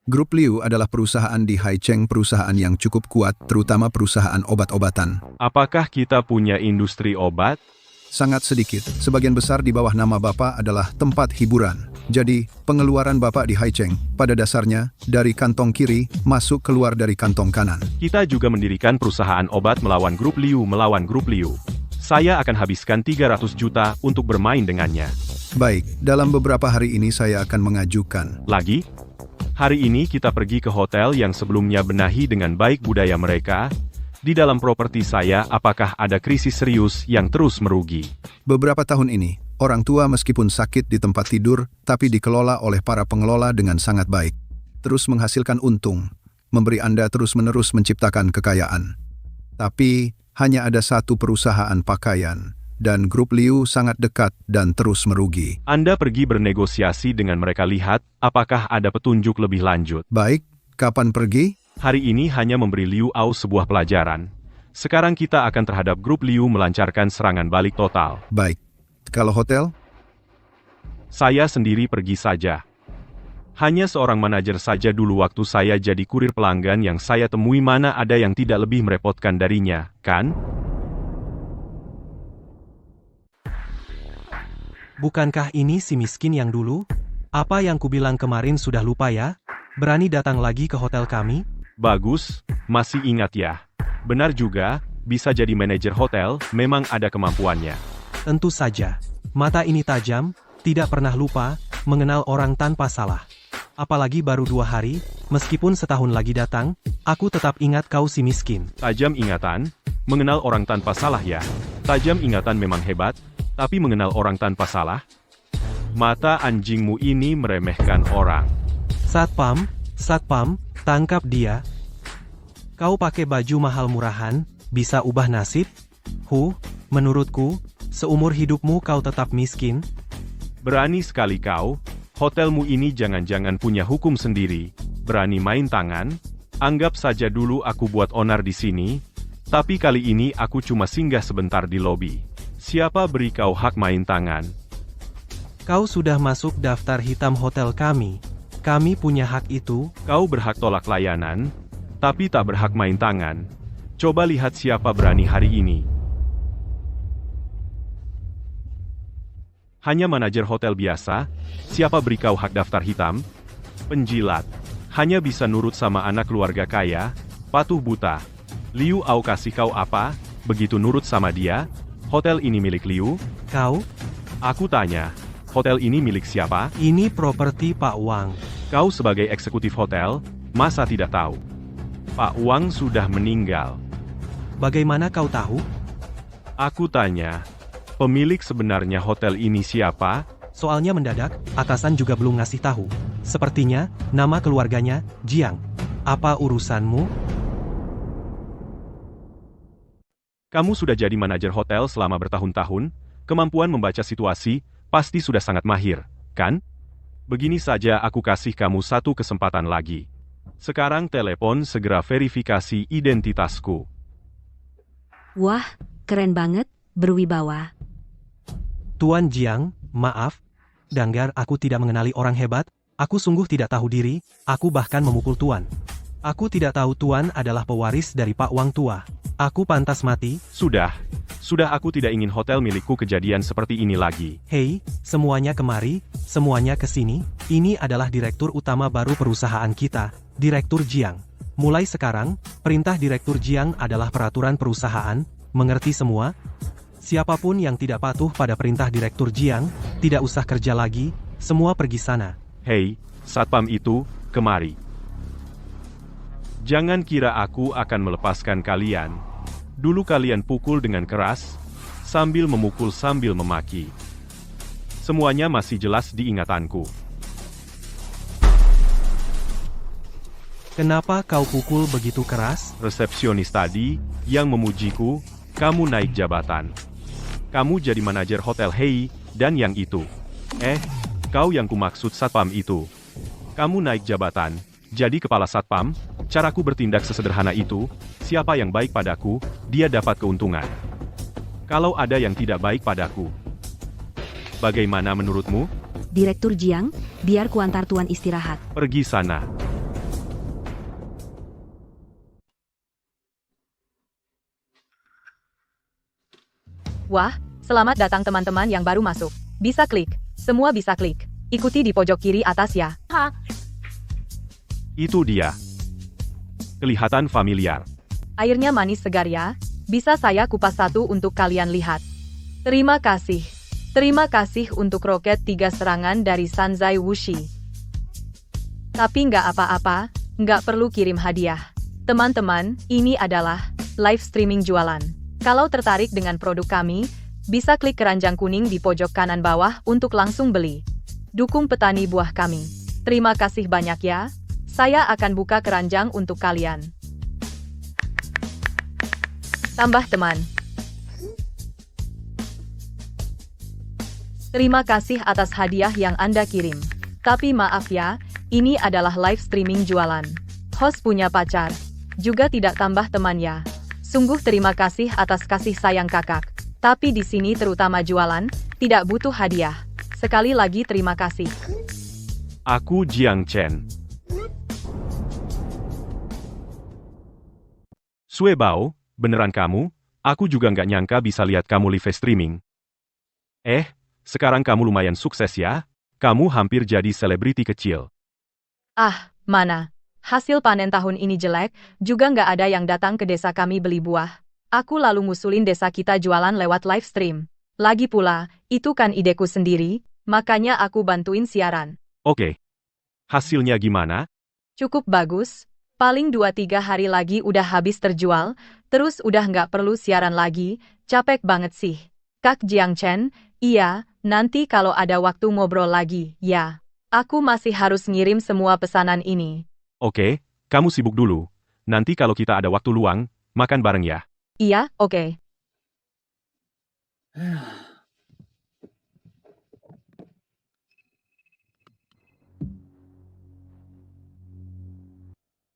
Grup Liu adalah perusahaan di Haicheng, perusahaan yang cukup kuat, terutama perusahaan obat-obatan. Apakah kita punya industri obat? Sangat sedikit, sebagian besar di bawah nama Bapak adalah tempat hiburan. Jadi, pengeluaran Bapak di Haicheng, pada dasarnya, dari kantong kiri, masuk keluar dari kantong kanan. Kita juga mendirikan perusahaan obat melawan grup Liu. Saya akan habiskan 300 juta untuk bermain dengannya. Baik, dalam beberapa hari ini saya akan mengajukan. Lagi? Hari ini kita pergi ke hotel yang sebelumnya benahi dengan baik budaya mereka. Di dalam properti saya, apakah ada krisis serius yang terus merugi? Beberapa tahun ini, orang tua meskipun sakit di tempat tidur, tapi dikelola oleh para pengelola dengan sangat baik. Terus menghasilkan untung, memberi Anda terus-menerus menciptakan kekayaan. Tapi, hanya ada satu perusahaan pakaian, dan grup Liu sangat dekat dan terus merugi. Anda pergi bernegosiasi dengan mereka, lihat, apakah ada petunjuk lebih lanjut. Baik, kapan pergi? Hari ini hanya memberi Liu Ao sebuah pelajaran. Sekarang kita akan terhadap grup Liu melancarkan serangan balik total. Baik. Kalau hotel? Saya sendiri pergi saja. Hanya seorang manajer saja dulu waktu saya jadi kurir pelanggan yang saya temui, mana ada yang tidak lebih merepotkan darinya, kan? Bukankah ini si miskin yang dulu? Apa yang kubilang kemarin sudah lupa ya? Berani datang lagi ke hotel kami? Bagus, masih ingat ya. Benar juga, bisa jadi manajer hotel, memang ada kemampuannya. Tentu saja. Mata ini tajam, tidak pernah lupa, mengenal orang tanpa salah. Apalagi baru 2 hari, meskipun setahun lagi datang, aku tetap ingat kau si miskin. Tajam ingatan, mengenal orang tanpa salah ya. Tajam ingatan memang hebat, tapi mengenal orang tanpa salah? Mata anjingmu ini meremehkan orang. Satpam, tangkap dia. Kau pakai baju mahal murahan, bisa ubah nasib? Menurutku, seumur hidupmu kau tetap miskin. Berani sekali kau, hotelmu ini jangan-jangan punya hukum sendiri, berani main tangan? Anggap saja dulu aku buat onar di sini, tapi kali ini aku cuma singgah sebentar di lobi. Siapa beri kau hak main tangan? Kau sudah masuk daftar hitam hotel kami. Kami punya hak itu. Kau berhak tolak layanan, tapi tak berhak main tangan. Coba lihat siapa berani hari ini. Hanya manajer hotel biasa, siapa beri kau hak daftar hitam? Penjilat. Hanya bisa nurut sama anak keluarga kaya, patuh buta. Liu Ao kasih kau apa, begitu nurut sama dia? Hotel ini milik Liu? Kau? Aku tanya, hotel ini milik siapa? Ini properti Pak Wang. Kau sebagai eksekutif hotel, masa tidak tahu? Pak Wang sudah meninggal. Bagaimana kau tahu? Aku tanya, pemilik sebenarnya hotel ini siapa? Soalnya mendadak, atasan juga belum ngasih tahu. Sepertinya, nama keluarganya, Jiang. Apa urusanmu? Kamu sudah jadi manajer hotel selama bertahun-tahun, kemampuan membaca situasi pasti sudah sangat mahir, kan? Begini saja aku kasih kamu satu kesempatan lagi. Sekarang telepon segera verifikasi identitasku. Wah, keren banget, berwibawa. Tuan Jiang, maaf. Danggar, aku tidak mengenali orang hebat. Aku sungguh tidak tahu diri, aku bahkan memukul Tuan. Aku tidak tahu Tuan adalah pewaris dari Pak Wang tua. Aku pantas mati. Sudah aku tidak ingin hotel milikku kejadian seperti ini lagi. Hei, semuanya kemari, semuanya ke sini. Ini adalah direktur utama baru perusahaan kita, Direktur Jiang. Mulai sekarang, perintah Direktur Jiang adalah peraturan perusahaan, mengerti semua? Siapapun yang tidak patuh pada perintah Direktur Jiang, tidak usah kerja lagi, semua pergi sana. Hei, satpam itu, kemari. Jangan kira aku akan melepaskan kalian. Dulu kalian pukul dengan keras, sambil memukul sambil memaki. Semuanya masih jelas di ingatanku. Kenapa kau pukul begitu keras? Resepsionis tadi, yang memujiku, kamu naik jabatan. Kamu jadi manajer hotel Hei, dan yang itu. Kau yang kumaksud satpam itu. Kamu naik jabatan, jadi kepala satpam, caraku bertindak sesederhana itu, siapa yang baik padaku, dia dapat keuntungan. Kalau ada yang tidak baik padaku, bagaimana menurutmu? Direktur Jiang, biar kuantar Tuan istirahat. Pergi sana. Wah, selamat datang teman-teman yang baru masuk. Bisa klik. Semua bisa klik. Ikuti di pojok kiri atas ya. Itu dia. Kelihatan familiar. Airnya manis segar ya. Bisa saya kupas satu untuk kalian lihat. Terima kasih. Terima kasih untuk roket 3 serangan dari Sanzai Wuxi. Tapi nggak apa-apa, nggak perlu kirim hadiah. Teman-teman, ini adalah live streaming jualan. Kalau tertarik dengan produk kami, bisa klik keranjang kuning di pojok kanan bawah untuk langsung beli. Dukung petani buah kami. Terima kasih banyak ya. Saya akan buka keranjang untuk kalian. Tambah teman. Terima kasih atas hadiah yang Anda kirim. Tapi maaf ya, ini adalah live streaming jualan. Host punya pacar. Juga tidak tambah teman ya. Sungguh terima kasih atas kasih sayang kakak. Tapi di sini terutama jualan, tidak butuh hadiah. Sekali lagi terima kasih. Aku Jiang Chen. Sue Bao, beneran kamu? Aku juga nggak nyangka bisa lihat kamu live streaming. Sekarang kamu lumayan sukses ya? Kamu hampir jadi selebriti kecil. Ah, mana? Hasil panen tahun ini jelek, juga nggak ada yang datang ke desa kami beli buah. Aku lalu ngusulin desa kita jualan lewat live stream. Lagi pula, itu kan ideku sendiri, makanya aku bantuin siaran. Oke. Hasilnya gimana? Cukup bagus. Paling 2-3 hari lagi udah habis terjual, terus udah nggak perlu siaran lagi, capek banget sih. Kak Jiang Chen, iya, nanti kalau ada waktu ngobrol lagi, ya. Aku masih harus ngirim semua pesanan ini. Oke, kamu sibuk dulu. Nanti kalau kita ada waktu luang, makan bareng ya. Iya, oke.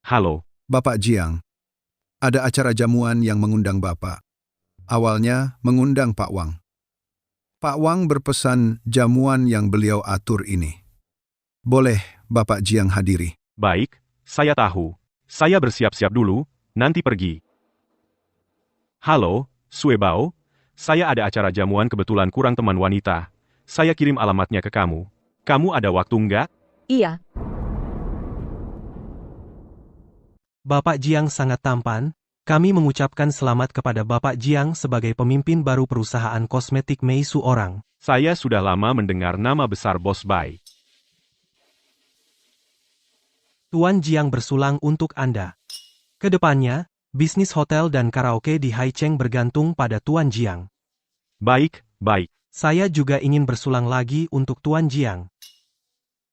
Halo. Bapak Jiang, ada acara jamuan yang mengundang Bapak. Awalnya mengundang Pak Wang. Pak Wang berpesan jamuan yang beliau atur ini. Boleh Bapak Jiang hadiri? Baik, saya tahu. Saya bersiap-siap dulu, nanti pergi. Halo, Sue Bao. Saya ada acara jamuan kebetulan kurang teman wanita. Saya kirim alamatnya ke kamu. Kamu ada waktu nggak? Iya. Bapak Jiang sangat tampan. Kami mengucapkan selamat kepada Bapak Jiang sebagai pemimpin baru perusahaan kosmetik Meisu Orang. Saya sudah lama mendengar nama besar Bos Bai. Tuan Jiang bersulang untuk Anda. Kedepannya, bisnis hotel dan karaoke di Haicheng bergantung pada Tuan Jiang. Baik, baik. Saya juga ingin bersulang lagi untuk Tuan Jiang.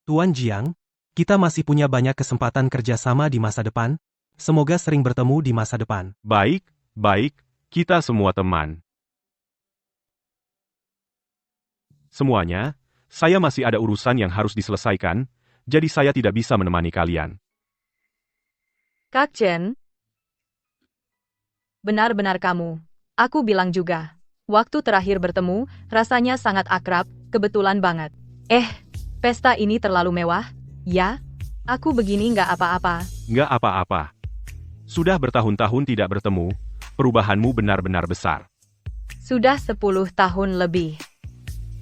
Tuan Jiang, kita masih punya banyak kesempatan kerjasama di masa depan. Semoga sering bertemu di masa depan. Baik, baik. Kita semua teman. Semuanya, saya masih ada urusan yang harus diselesaikan, jadi saya tidak bisa menemani kalian. Kak Chen. Benar-benar kamu. Aku bilang juga. Waktu terakhir bertemu, rasanya sangat akrab, kebetulan banget. Pesta ini terlalu mewah, ya? Aku begini nggak apa-apa. Nggak apa-apa. Sudah bertahun-tahun tidak bertemu, perubahanmu benar-benar besar. Sudah 10 tahun lebih.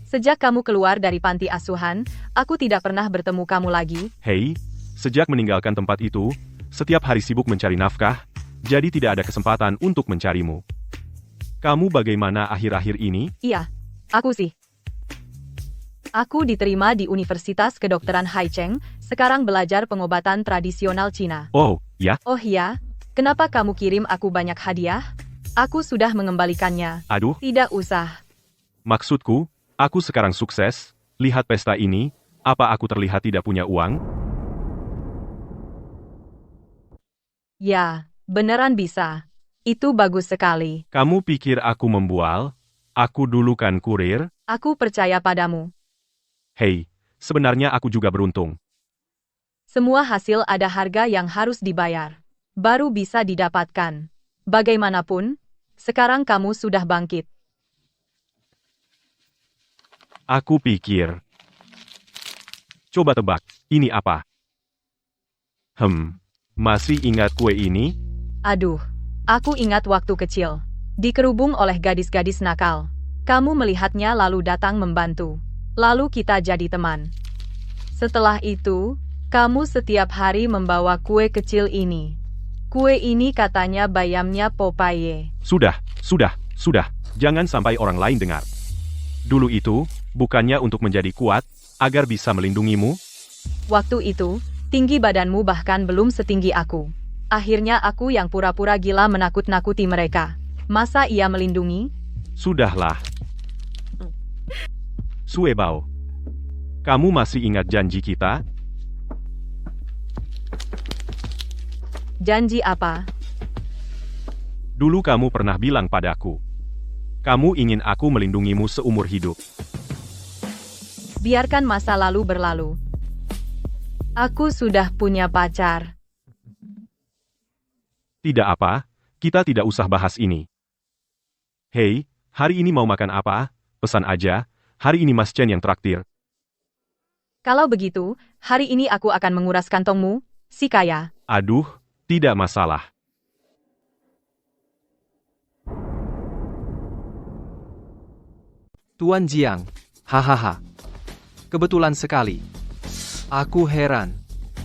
Sejak kamu keluar dari panti asuhan, aku tidak pernah bertemu kamu lagi. Hei, sejak meninggalkan tempat itu, setiap hari sibuk mencari nafkah, jadi tidak ada kesempatan untuk mencarimu. Kamu bagaimana akhir-akhir ini? Iya, aku sih. Aku diterima di Universitas Kedokteran Haicheng, sekarang belajar pengobatan tradisional Cina. Oh, ya? Oh ya, kenapa kamu kirim aku banyak hadiah? Aku sudah mengembalikannya. Aduh, Tidak usah. maksudku, aku sekarang sukses, lihat pesta ini, apa aku terlihat tidak punya uang? Ya, beneran bisa. Itu bagus sekali. Kamu pikir aku membual? Aku dulu kan kurir? Aku percaya padamu. Hei, sebenarnya aku juga beruntung. Semua hasil ada harga yang harus dibayar. Baru bisa didapatkan. Bagaimanapun, sekarang kamu sudah bangkit. Aku pikir. Coba tebak, ini apa? Masih ingat kue ini? Aduh, aku ingat waktu kecil. Dikerubung oleh gadis-gadis nakal. Kamu melihatnya lalu datang membantu. Lalu kita jadi teman. Setelah itu, kamu setiap hari membawa kue kecil ini. Kue ini katanya bayamnya Popeye. Sudah. Jangan sampai orang lain dengar. Dulu itu, bukannya untuk menjadi kuat, agar bisa melindungimu? Waktu itu, tinggi badanmu bahkan belum setinggi aku. Akhirnya aku yang pura-pura gila menakut-nakuti mereka. Masa ia melindungi? Sudahlah. Suebao. Kamu masih ingat janji kita? Janji apa? Dulu kamu pernah bilang padaku. Kamu ingin aku melindungimu seumur hidup. Biarkan masa lalu berlalu. Aku sudah punya pacar. Tidak apa, kita tidak usah bahas ini. Hei, hari ini mau makan apa? Pesan aja, hari ini Mas Chen yang traktir. Kalau begitu, hari ini aku akan menguras kantongmu, si kaya. Aduh, tidak masalah. Tuan Jiang, hahaha. Kebetulan sekali. Aku heran.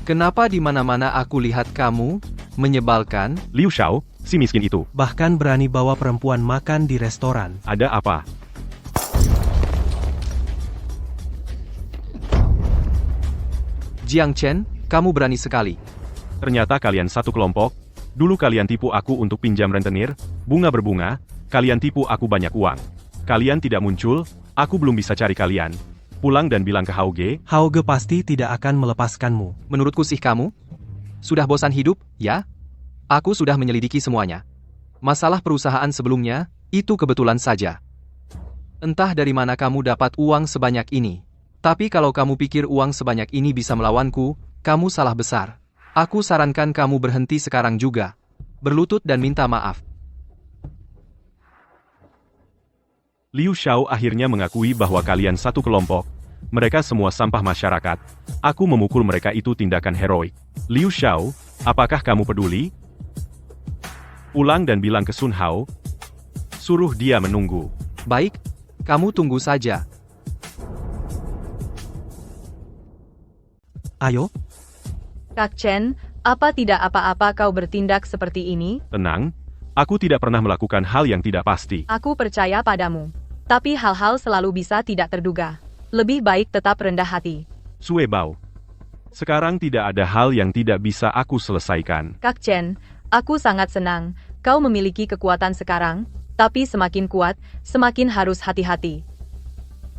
Kenapa di mana-mana aku lihat kamu, menyebalkan? Liu Xiao, si miskin itu. Bahkan berani bawa perempuan makan di restoran. Ada apa? Jiang Chen, kamu berani sekali. Ternyata kalian satu kelompok. Dulu kalian tipu aku untuk pinjam rentenir, bunga berbunga, kalian tipu aku banyak uang. Kalian tidak muncul, aku belum bisa cari kalian. Pulang dan bilang ke Hauge. Hauge pasti tidak akan melepaskanmu. Menurutku sih kamu sudah bosan hidup, ya? Aku sudah menyelidiki semuanya. Masalah perusahaan sebelumnya, itu kebetulan saja. Entah dari mana kamu dapat uang sebanyak ini. Tapi kalau kamu pikir uang sebanyak ini bisa melawanku, kamu salah besar. Aku sarankan kamu berhenti sekarang juga. Berlutut dan minta maaf. Liu Xiao akhirnya mengakui bahwa kalian satu kelompok. Mereka semua sampah masyarakat. Aku memukul mereka itu tindakan heroik. Liu Xiao, apakah kamu peduli? Pulang dan bilang ke Sun Hao. Suruh dia menunggu. Baik, kamu tunggu saja. Ayo, Kak Chen, apa tidak apa-apa kau bertindak seperti ini? Tenang, aku tidak pernah melakukan hal yang tidak pasti. Aku percaya padamu. Tapi hal-hal selalu bisa tidak terduga. Lebih baik tetap rendah hati. Suebao. Sekarang tidak ada hal yang tidak bisa aku selesaikan. Kak Chen, aku sangat senang. Kau memiliki kekuatan sekarang, tapi semakin kuat, semakin harus hati-hati.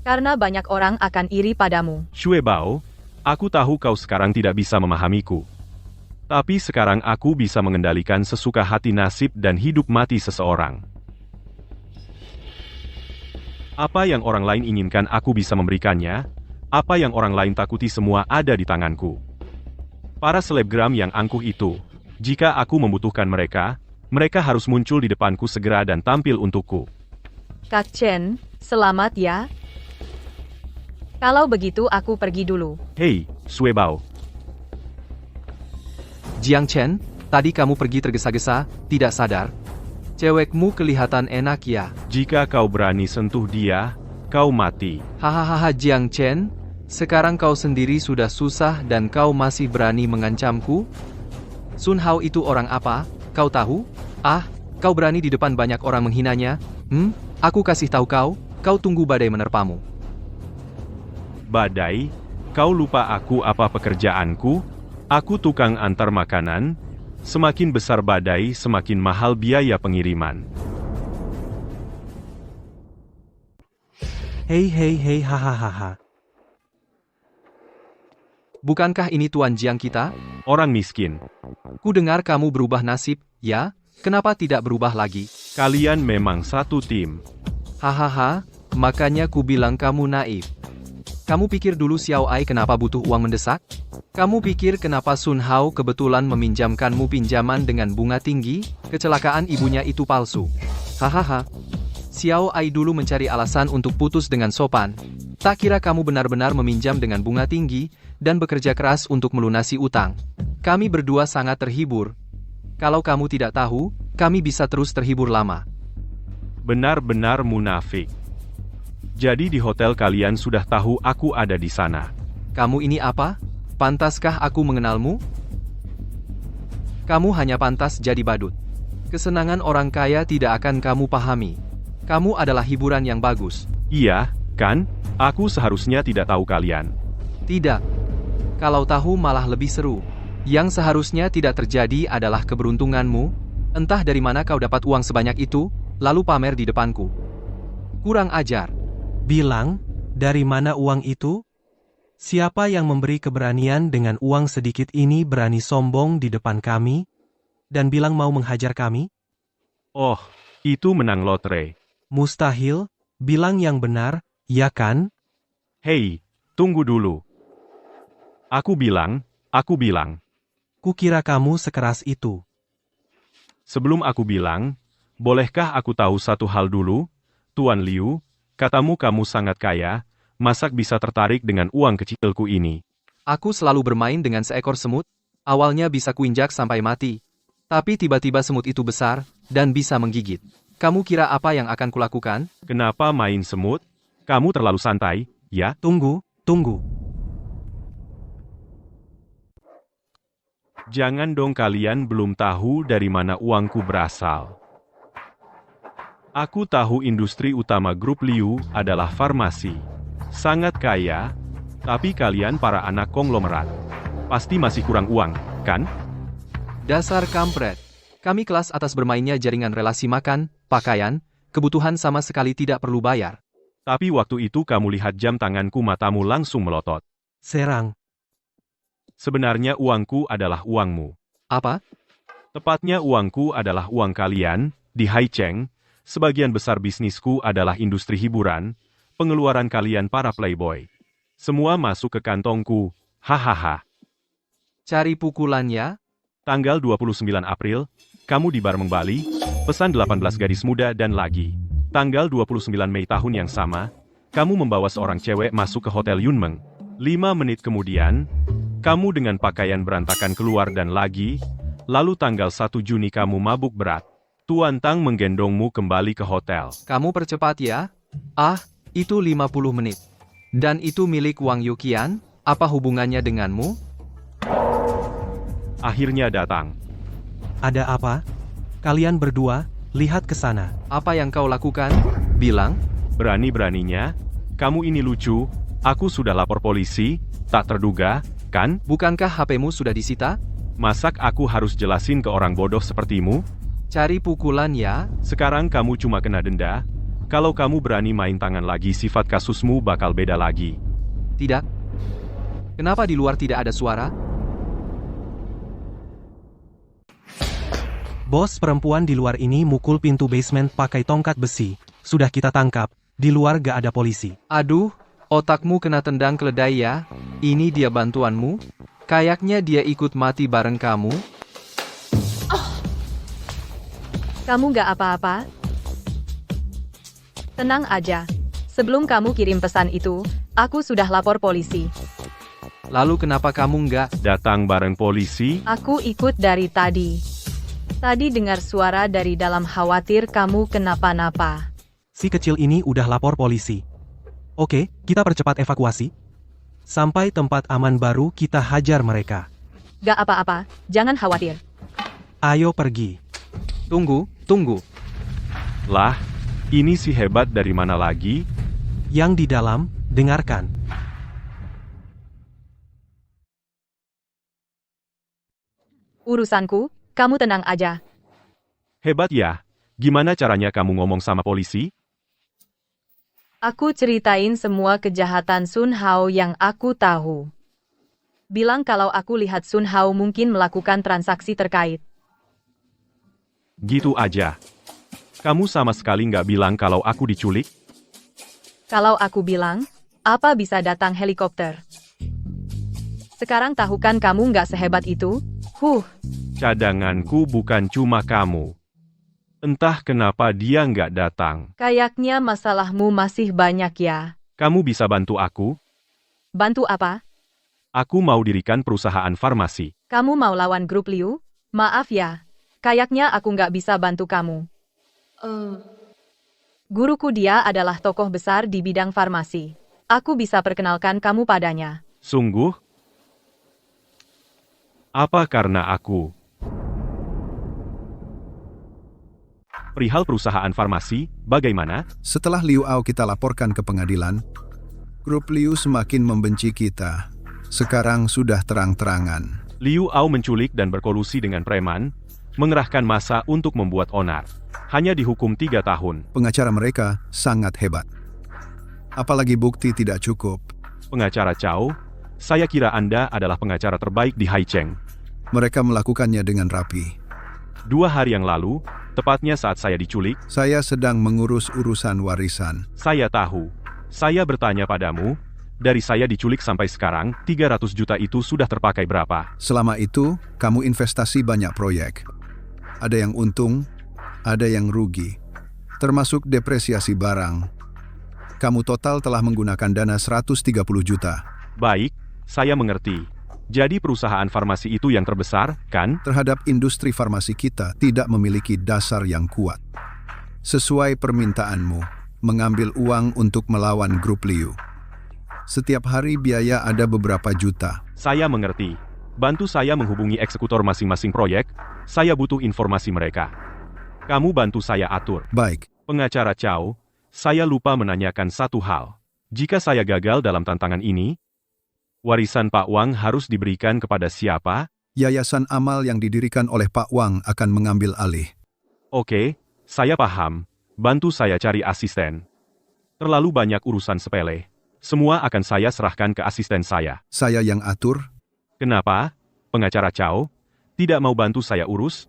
Karena banyak orang akan iri padamu. Suebao, aku tahu kau sekarang tidak bisa memahamiku. Tapi sekarang aku bisa mengendalikan sesuka hati nasib dan hidup mati seseorang. Apa yang orang lain inginkan aku bisa memberikannya, apa yang orang lain takuti semua ada di tanganku. Para selebgram yang angkuh itu, jika aku membutuhkan mereka, mereka harus muncul di depanku segera dan tampil untukku. Kak Chen, selamat ya. Kalau begitu aku pergi dulu. Hei, Suebao. Jiang Chen, tadi kamu pergi tergesa-gesa, tidak sadar. Cewekmu kelihatan enak ya. Jika kau berani sentuh dia, kau mati. Hahaha Jiang Chen, sekarang kau sendiri sudah susah dan kau masih berani mengancamku? Sun Hao itu orang apa, kau tahu? Ah, kau berani di depan banyak orang menghinanya? Aku kasih tahu kau tunggu badai menerpamu. Badai, kau lupa aku apa pekerjaanku? Aku tukang antar makanan. Semakin besar badai, semakin mahal biaya pengiriman. Hei hahaha. Bukankah ini Tuan Jiang kita? Orang miskin. Ku dengar kamu berubah nasib, ya? Kenapa tidak berubah lagi? Kalian memang satu tim. Hahaha, makanya ku bilang kamu naif. Kamu pikir dulu Xiao Ai kenapa butuh uang mendesak? Kamu pikir kenapa Sun Hao kebetulan meminjamkanmu pinjaman dengan bunga tinggi? Kecelakaan ibunya itu palsu. Hahaha. Xiao Ai dulu mencari alasan untuk putus dengan sopan. Tak kira kamu benar-benar meminjam dengan bunga tinggi, dan bekerja keras untuk melunasi utang. Kami berdua sangat terhibur. Kalau kamu tidak tahu, kami bisa terus terhibur lama. Benar-benar munafik. Jadi di hotel kalian sudah tahu aku ada di sana. Kamu ini apa? Pantaskah aku mengenalmu? Kamu hanya pantas jadi badut. Kesenangan orang kaya tidak akan kamu pahami. Kamu adalah hiburan yang bagus. Iya, kan? Aku seharusnya tidak tahu kalian. Tidak. Kalau tahu malah lebih seru. Yang seharusnya tidak terjadi adalah keberuntunganmu. Entah dari mana kau dapat uang sebanyak itu, lalu pamer di depanku. Kurang ajar. Bilang, dari mana uang itu? Siapa yang memberi keberanian dengan uang sedikit ini berani sombong di depan kami? Dan bilang mau menghajar kami? Oh, itu menang lotre. Mustahil, bilang yang benar, ya kan? Hei, tunggu dulu. Aku bilang. Kukira kamu sekeras itu. Sebelum aku bilang, bolehkah aku tahu satu hal dulu? Tuan Liu, katamu kamu sangat kaya, masak bisa tertarik dengan uang kecilku ini. Aku selalu bermain dengan seekor semut, awalnya bisa kuinjak sampai mati. Tapi tiba-tiba semut itu besar, dan bisa menggigit. Kamu kira apa yang akan kulakukan? Kenapa main semut? Kamu terlalu santai, ya? Tunggu. Jangan dong kalian belum tahu dari mana uangku berasal. Aku tahu industri utama grup Liu adalah farmasi. Sangat kaya, tapi kalian para anak konglomerat. Pasti masih kurang uang, kan? Dasar kampret. Kami kelas atas bermainnya jaringan relasi makan, pakaian, kebutuhan sama sekali tidak perlu bayar. Tapi waktu itu kamu lihat jam tanganku matamu langsung melotot. Serang. Sebenarnya uangku adalah uangmu. Apa? Tepatnya uangku adalah uang kalian, di Haicheng. Sebagian besar bisnisku adalah industri hiburan, pengeluaran kalian para playboy. Semua masuk ke kantongku, hahaha. Cari pukulannya? Tanggal 29 April, kamu di bar Bali, pesan 18 gadis muda dan lagi. Tanggal 29 Mei tahun yang sama, kamu membawa seorang cewek masuk ke Hotel Yunmeng. 5 menit kemudian, kamu dengan pakaian berantakan keluar dan lagi, lalu tanggal 1 Juni kamu mabuk berat. Tuan Tang menggendongmu kembali ke hotel. Kamu percepat ya? Ah, itu 50 menit. Dan itu milik Wang Yuqian, apa hubungannya denganmu? Akhirnya datang. Ada apa? Kalian berdua, lihat ke sana. Apa yang kau lakukan? Bilang. Berani-beraninya, kamu ini lucu, aku sudah lapor polisi, tak terduga, kan? Bukankah HP-mu sudah disita? Masak aku harus jelasin ke orang bodoh sepertimu? Cari pukulan ya. Sekarang kamu cuma kena denda. Kalau kamu berani main tangan lagi, sifat kasusmu bakal beda lagi. Tidak. Kenapa di luar tidak ada suara? Bos perempuan di luar ini mukul pintu basement pakai tongkat besi. Sudah kita tangkap. Di luar gak ada polisi. Aduh, otakmu kena tendang keledai ya. Ini dia bantuanmu. Kayaknya dia ikut mati bareng kamu. Kamu gak apa-apa? Tenang aja. Sebelum kamu kirim pesan itu, aku sudah lapor polisi. Lalu kenapa kamu nggak? Datang bareng polisi? Aku ikut dari tadi. Tadi dengar suara dari dalam, khawatir kamu kenapa-napa. Si kecil ini udah lapor polisi. Oke, kita percepat evakuasi. Sampai tempat aman baru kita hajar mereka. Gak apa-apa, jangan khawatir. Ayo pergi. Tunggu. Lah, ini si hebat dari mana lagi? Yang di dalam, dengarkan. Urusanku, kamu tenang aja. Hebat ya? Gimana caranya kamu ngomong sama polisi? Aku ceritain semua kejahatan Sun Hao yang aku tahu. Bilang kalau aku lihat Sun Hao mungkin melakukan transaksi terkait. Gitu aja. Kamu sama sekali nggak bilang kalau aku diculik? Kalau aku bilang, apa bisa datang helikopter? Sekarang tahu kan kamu nggak sehebat itu? Cadanganku bukan cuma kamu. Entah kenapa dia nggak datang. Kayaknya masalahmu masih banyak ya. Kamu bisa bantu aku? Bantu apa? Aku mau dirikan perusahaan farmasi. Kamu mau lawan grup Liu? Maaf ya. Kayaknya aku nggak bisa bantu kamu. Guruku dia adalah tokoh besar di bidang farmasi. Aku bisa perkenalkan kamu padanya. Sungguh? Apa karena aku? Perihal perusahaan farmasi, bagaimana? Setelah Liu Ao kita laporkan ke pengadilan, grup Liu semakin membenci kita. Sekarang sudah terang-terangan. Liu Ao menculik dan berkolusi dengan preman, mengerahkan massa untuk membuat onar. Hanya dihukum 3 tahun. Pengacara mereka sangat hebat. Apalagi bukti tidak cukup. Pengacara Chow, saya kira Anda adalah pengacara terbaik di Haicheng. Mereka melakukannya dengan rapi. 2 hari yang lalu, tepatnya saat saya diculik, Saya sedang mengurus urusan warisan. saya tahu. Saya bertanya padamu, dari saya diculik sampai sekarang, 300 juta itu sudah terpakai berapa? Selama itu, kamu investasi banyak proyek. Ada yang untung, ada yang rugi. Termasuk depresiasi barang. Kamu total telah menggunakan dana 130 juta. Baik, saya mengerti. Jadi perusahaan farmasi itu yang terbesar, kan? Terhadap industri farmasi kita tidak memiliki dasar yang kuat. Sesuai permintaanmu, mengambil uang untuk melawan grup Liu. Setiap hari biaya ada beberapa juta. Saya mengerti. Bantu saya menghubungi eksekutor masing-masing proyek, saya butuh informasi mereka. Kamu bantu saya atur. Baik, Pengacara Chow, saya lupa menanyakan satu hal. Jika saya gagal dalam tantangan ini, warisan Pak Wang harus diberikan kepada siapa? yayasan amal yang didirikan oleh Pak Wang akan mengambil alih. Oke, saya paham. Bantu saya cari asisten. Terlalu banyak urusan sepele. Semua akan saya serahkan ke asisten saya. Saya yang atur. Kenapa? Pengacara Chow, tidak mau bantu saya urus?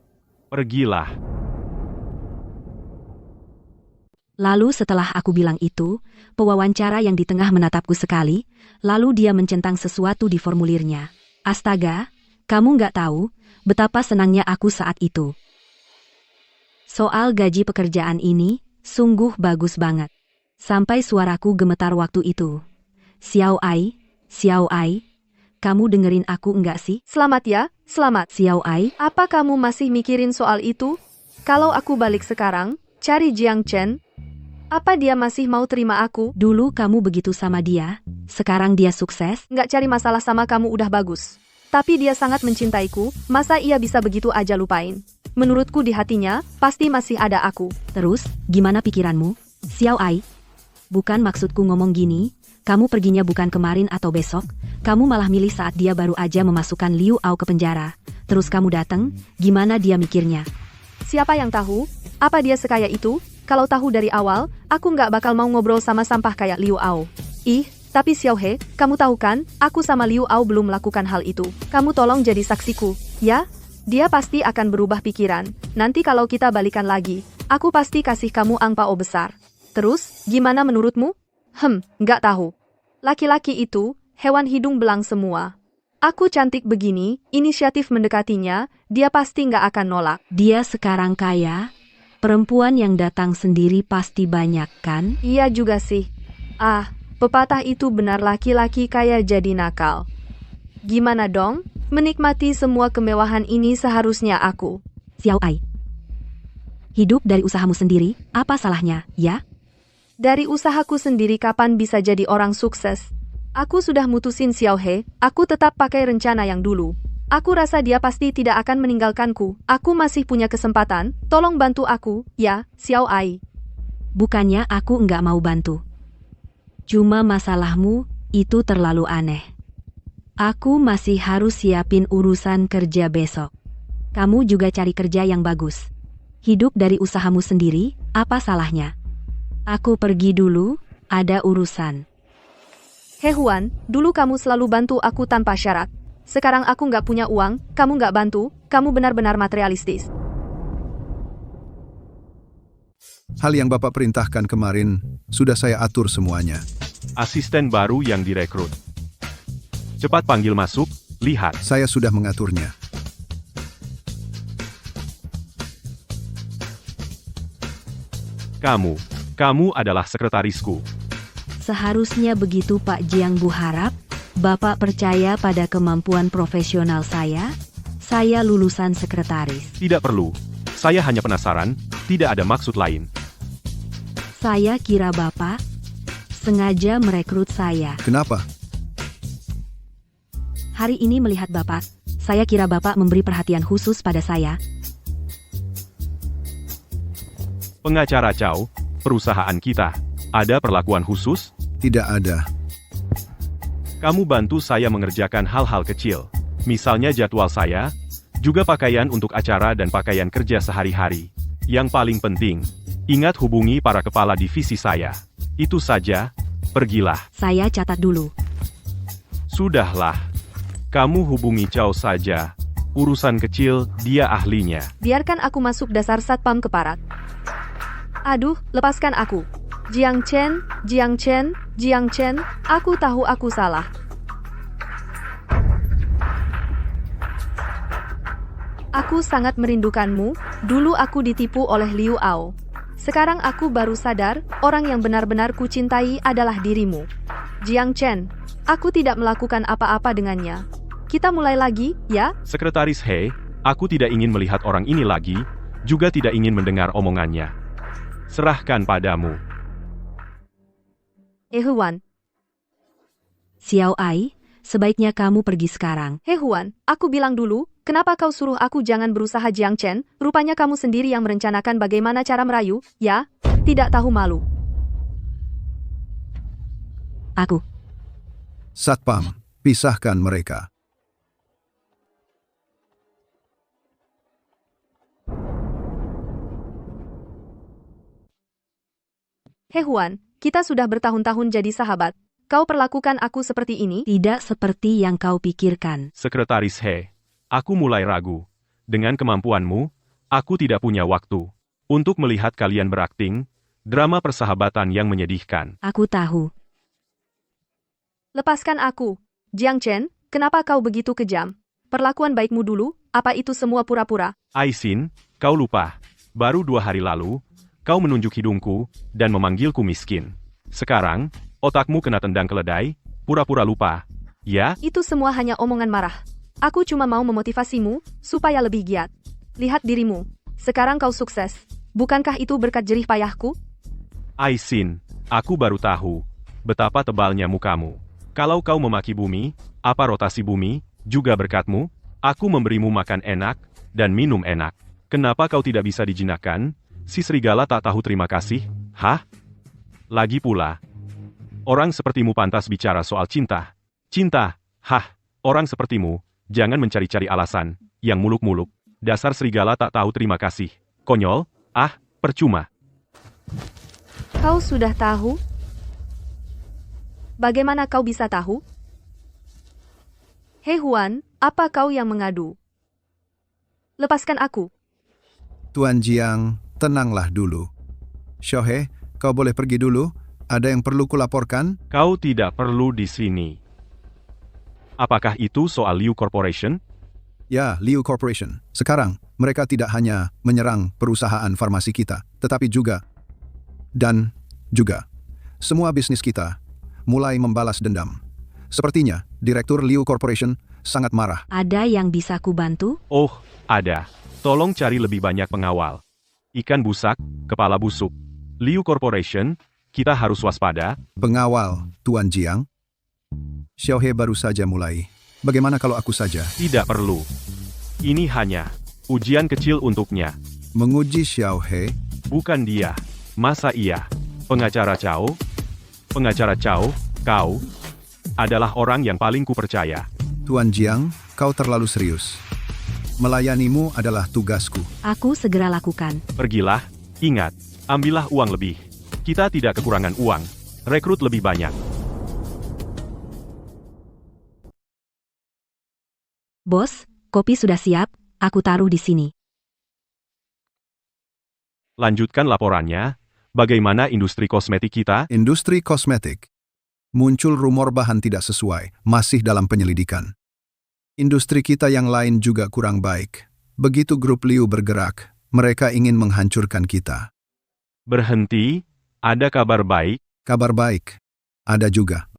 Pergilah. Lalu setelah aku bilang itu, pewawancara yang di tengah menatapku sekali, lalu dia mencentang sesuatu di formulirnya. Astaga, kamu nggak tahu betapa senangnya aku saat itu. Soal gaji pekerjaan ini, sungguh bagus banget. Sampai suaraku gemetar waktu itu. Xiao Ai, kamu dengerin aku enggak sih? Selamat ya, selamat. Xiao Ai, Apa kamu masih mikirin soal itu? Kalau aku balik sekarang, cari Jiang Chen, apa dia masih mau terima aku? dulu kamu begitu sama dia, sekarang dia sukses. Nggak cari masalah sama kamu udah bagus. Tapi dia sangat mencintaiku, masa ia bisa begitu aja lupain? Menurutku di hatinya, pasti masih ada aku. Terus, gimana pikiranmu? Xiao Ai, bukan maksudku ngomong gini, kamu perginya bukan kemarin atau besok, kamu malah milih saat dia baru aja memasukkan Liu Ao ke penjara. Terus kamu datang, gimana dia mikirnya? Siapa yang tahu? Apa dia sekaya itu? Kalau tahu dari awal, aku nggak bakal mau ngobrol sama sampah kayak Liu Ao. Ih, tapi Xiao He, kamu tahu kan, aku sama Liu Ao belum melakukan hal itu. Kamu tolong jadi saksiku, ya? Dia pasti akan berubah pikiran. Nanti kalau kita balikan lagi, aku pasti kasih kamu angpao besar. Terus, gimana menurutmu? Nggak tahu. Laki-laki itu, hewan hidung belang semua. Aku cantik begini, inisiatif mendekatinya, dia pasti nggak akan nolak. Dia sekarang kaya, perempuan yang datang sendiri pasti banyak kan? Iya juga sih. Pepatah itu benar, laki-laki kaya jadi nakal. Gimana dong? Menikmati semua kemewahan ini seharusnya aku. Xiao Ai. Hidup dari usahamu sendiri, apa salahnya, ya? Dari usahaku sendiri kapan bisa jadi orang sukses? Aku sudah mutusin Xiao He, aku tetap pakai rencana yang dulu. Aku rasa dia pasti tidak akan meninggalkanku. Aku masih punya kesempatan, tolong bantu aku, ya, Xiao Ai. Bukannya aku nggak mau bantu. Cuma masalahmu, itu terlalu aneh. Aku masih harus siapin urusan kerja besok. Kamu juga cari kerja yang bagus. Hidup dari usahamu sendiri, apa salahnya? Aku pergi dulu, ada urusan. He Huan, dulu kamu selalu bantu aku tanpa syarat. Sekarang aku nggak punya uang, kamu nggak bantu, kamu benar-benar materialistis. Hal yang Bapak perintahkan kemarin, sudah saya atur semuanya. Asisten baru yang direkrut. Cepat panggil masuk, lihat. Saya sudah mengaturnya. Kamu adalah sekretarisku. Seharusnya begitu Pak Jiang Bu harap. Bapak percaya pada kemampuan profesional saya? Saya lulusan sekretaris. Tidak perlu. Saya hanya penasaran, tidak ada maksud lain. Saya kira Bapak sengaja merekrut saya. Kenapa? Hari ini melihat Bapak, saya kira Bapak memberi perhatian khusus pada saya. Pengacara Chow, perusahaan kita, ada perlakuan khusus? Tidak ada. Kamu bantu saya mengerjakan hal-hal kecil, misalnya jadwal saya, juga pakaian untuk acara dan pakaian kerja sehari-hari. Yang paling penting, ingat hubungi para kepala divisi saya. Itu saja, pergilah. Saya catat dulu. Sudahlah. Kamu hubungi Chow saja. Urusan kecil, dia ahlinya. Biarkan aku masuk, dasar satpam keparat. Aduh, lepaskan aku. Jiang Chen, aku tahu aku salah. Aku sangat merindukanmu, dulu aku ditipu oleh Liu Ao. Sekarang aku baru sadar, orang yang benar-benar kucintai adalah dirimu. Jiang Chen, aku tidak melakukan apa-apa dengannya. Kita mulai lagi, ya? Sekretaris He, aku tidak ingin melihat orang ini lagi, juga tidak ingin mendengar omongannya. Serahkan padamu. Huan. Xiao Ai, sebaiknya kamu pergi sekarang. Huan, aku bilang dulu, kenapa kau suruh aku jangan berusaha? Jiang Chen, rupanya kamu sendiri yang merencanakan bagaimana cara merayu, ya? Tidak tahu malu. Aku. Satpam, pisahkan mereka. Huan, kita sudah bertahun-tahun jadi sahabat. Kau perlakukan aku seperti ini? Tidak seperti yang kau pikirkan. Sekretaris He, aku mulai ragu. Dengan kemampuanmu, aku tidak punya waktu untuk melihat kalian berakting, drama persahabatan yang menyedihkan. Aku tahu. Lepaskan aku. Jiang Chen, kenapa kau begitu kejam? Perlakuan baikmu dulu, apa itu semua pura-pura? Aisin, kau lupa. Baru 2 hari lalu, kau menunjuk hidungku dan memanggilku miskin. Sekarang, otakmu kena tendang keledai, pura-pura lupa. Ya? Itu semua hanya omongan marah. Aku cuma mau memotivasimu, supaya lebih giat. Lihat dirimu. Sekarang kau sukses. Bukankah itu berkat jerih payahku? Aisin, aku baru tahu betapa tebalnya mukamu. Kalau kau memaki bumi, apa rotasi bumi, juga berkatmu, aku memberimu makan enak dan minum enak. Kenapa kau tidak bisa dijinakkan? Si serigala tak tahu terima kasih, hah? Lagi pula, orang sepertimu pantas bicara soal cinta. Cinta, hah? Orang sepertimu, jangan mencari-cari alasan, yang muluk-muluk. Dasar serigala tak tahu terima kasih. Konyol, percuma. Kau sudah tahu? Bagaimana kau bisa tahu? Huan, apa kau yang mengadu? Lepaskan aku. Tuan Jiang, tenanglah dulu. Shohe, kau boleh pergi dulu. Ada yang perlu kulaporkan? Kau tidak perlu di sini. Apakah itu soal Liu Corporation? Ya, Liu Corporation. Sekarang, mereka tidak hanya menyerang perusahaan farmasi kita, tetapi juga semua bisnis kita mulai membalas dendam. Sepertinya, Direktur Liu Corporation sangat marah. Ada yang bisa kubantu? Oh, ada. Tolong cari lebih banyak pengawal. Ikan busak, kepala busuk. Liu Corporation, kita harus waspada. Pengawal, Tuan Jiang. Xiaohe baru saja mulai. Bagaimana kalau aku saja? Tidak perlu. Ini hanya ujian kecil untuknya. Menguji Xiaohe? Bukan dia. Masa iya? Pengacara Cao? Pengacara Cao, kau adalah orang yang paling kupercaya. Tuan Jiang, kau terlalu serius. Melayanimu adalah tugasku. Aku segera lakukan. Pergilah, ingat, ambillah uang lebih. Kita tidak kekurangan uang. Rekrut lebih banyak. Bos, kopi sudah siap, aku taruh di sini. Lanjutkan laporannya. Bagaimana industri kosmetik kita? Industri kosmetik. Muncul rumor bahan tidak sesuai, masih dalam penyelidikan. Industri kita yang lain juga kurang baik. Begitu grup Liu bergerak, mereka ingin menghancurkan kita. Berhenti, ada kabar baik. Kabar baik. Ada juga.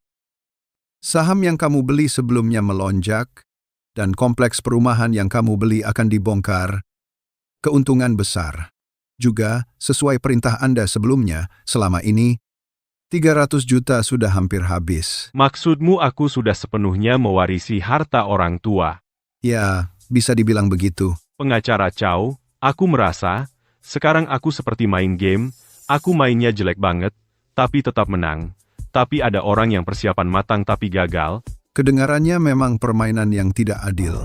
Saham yang kamu beli sebelumnya melonjak, dan kompleks perumahan yang kamu beli akan dibongkar. Keuntungan besar. Juga, sesuai perintah Anda sebelumnya, selama ini, 300 juta sudah hampir habis. Maksudmu aku sudah sepenuhnya mewarisi harta orang tua? Ya, bisa dibilang begitu. Pengacara Cao, aku merasa, sekarang aku seperti main game, aku mainnya jelek banget, tapi tetap menang. Tapi ada orang yang persiapan matang tapi gagal. Kedengarannya memang permainan yang tidak adil.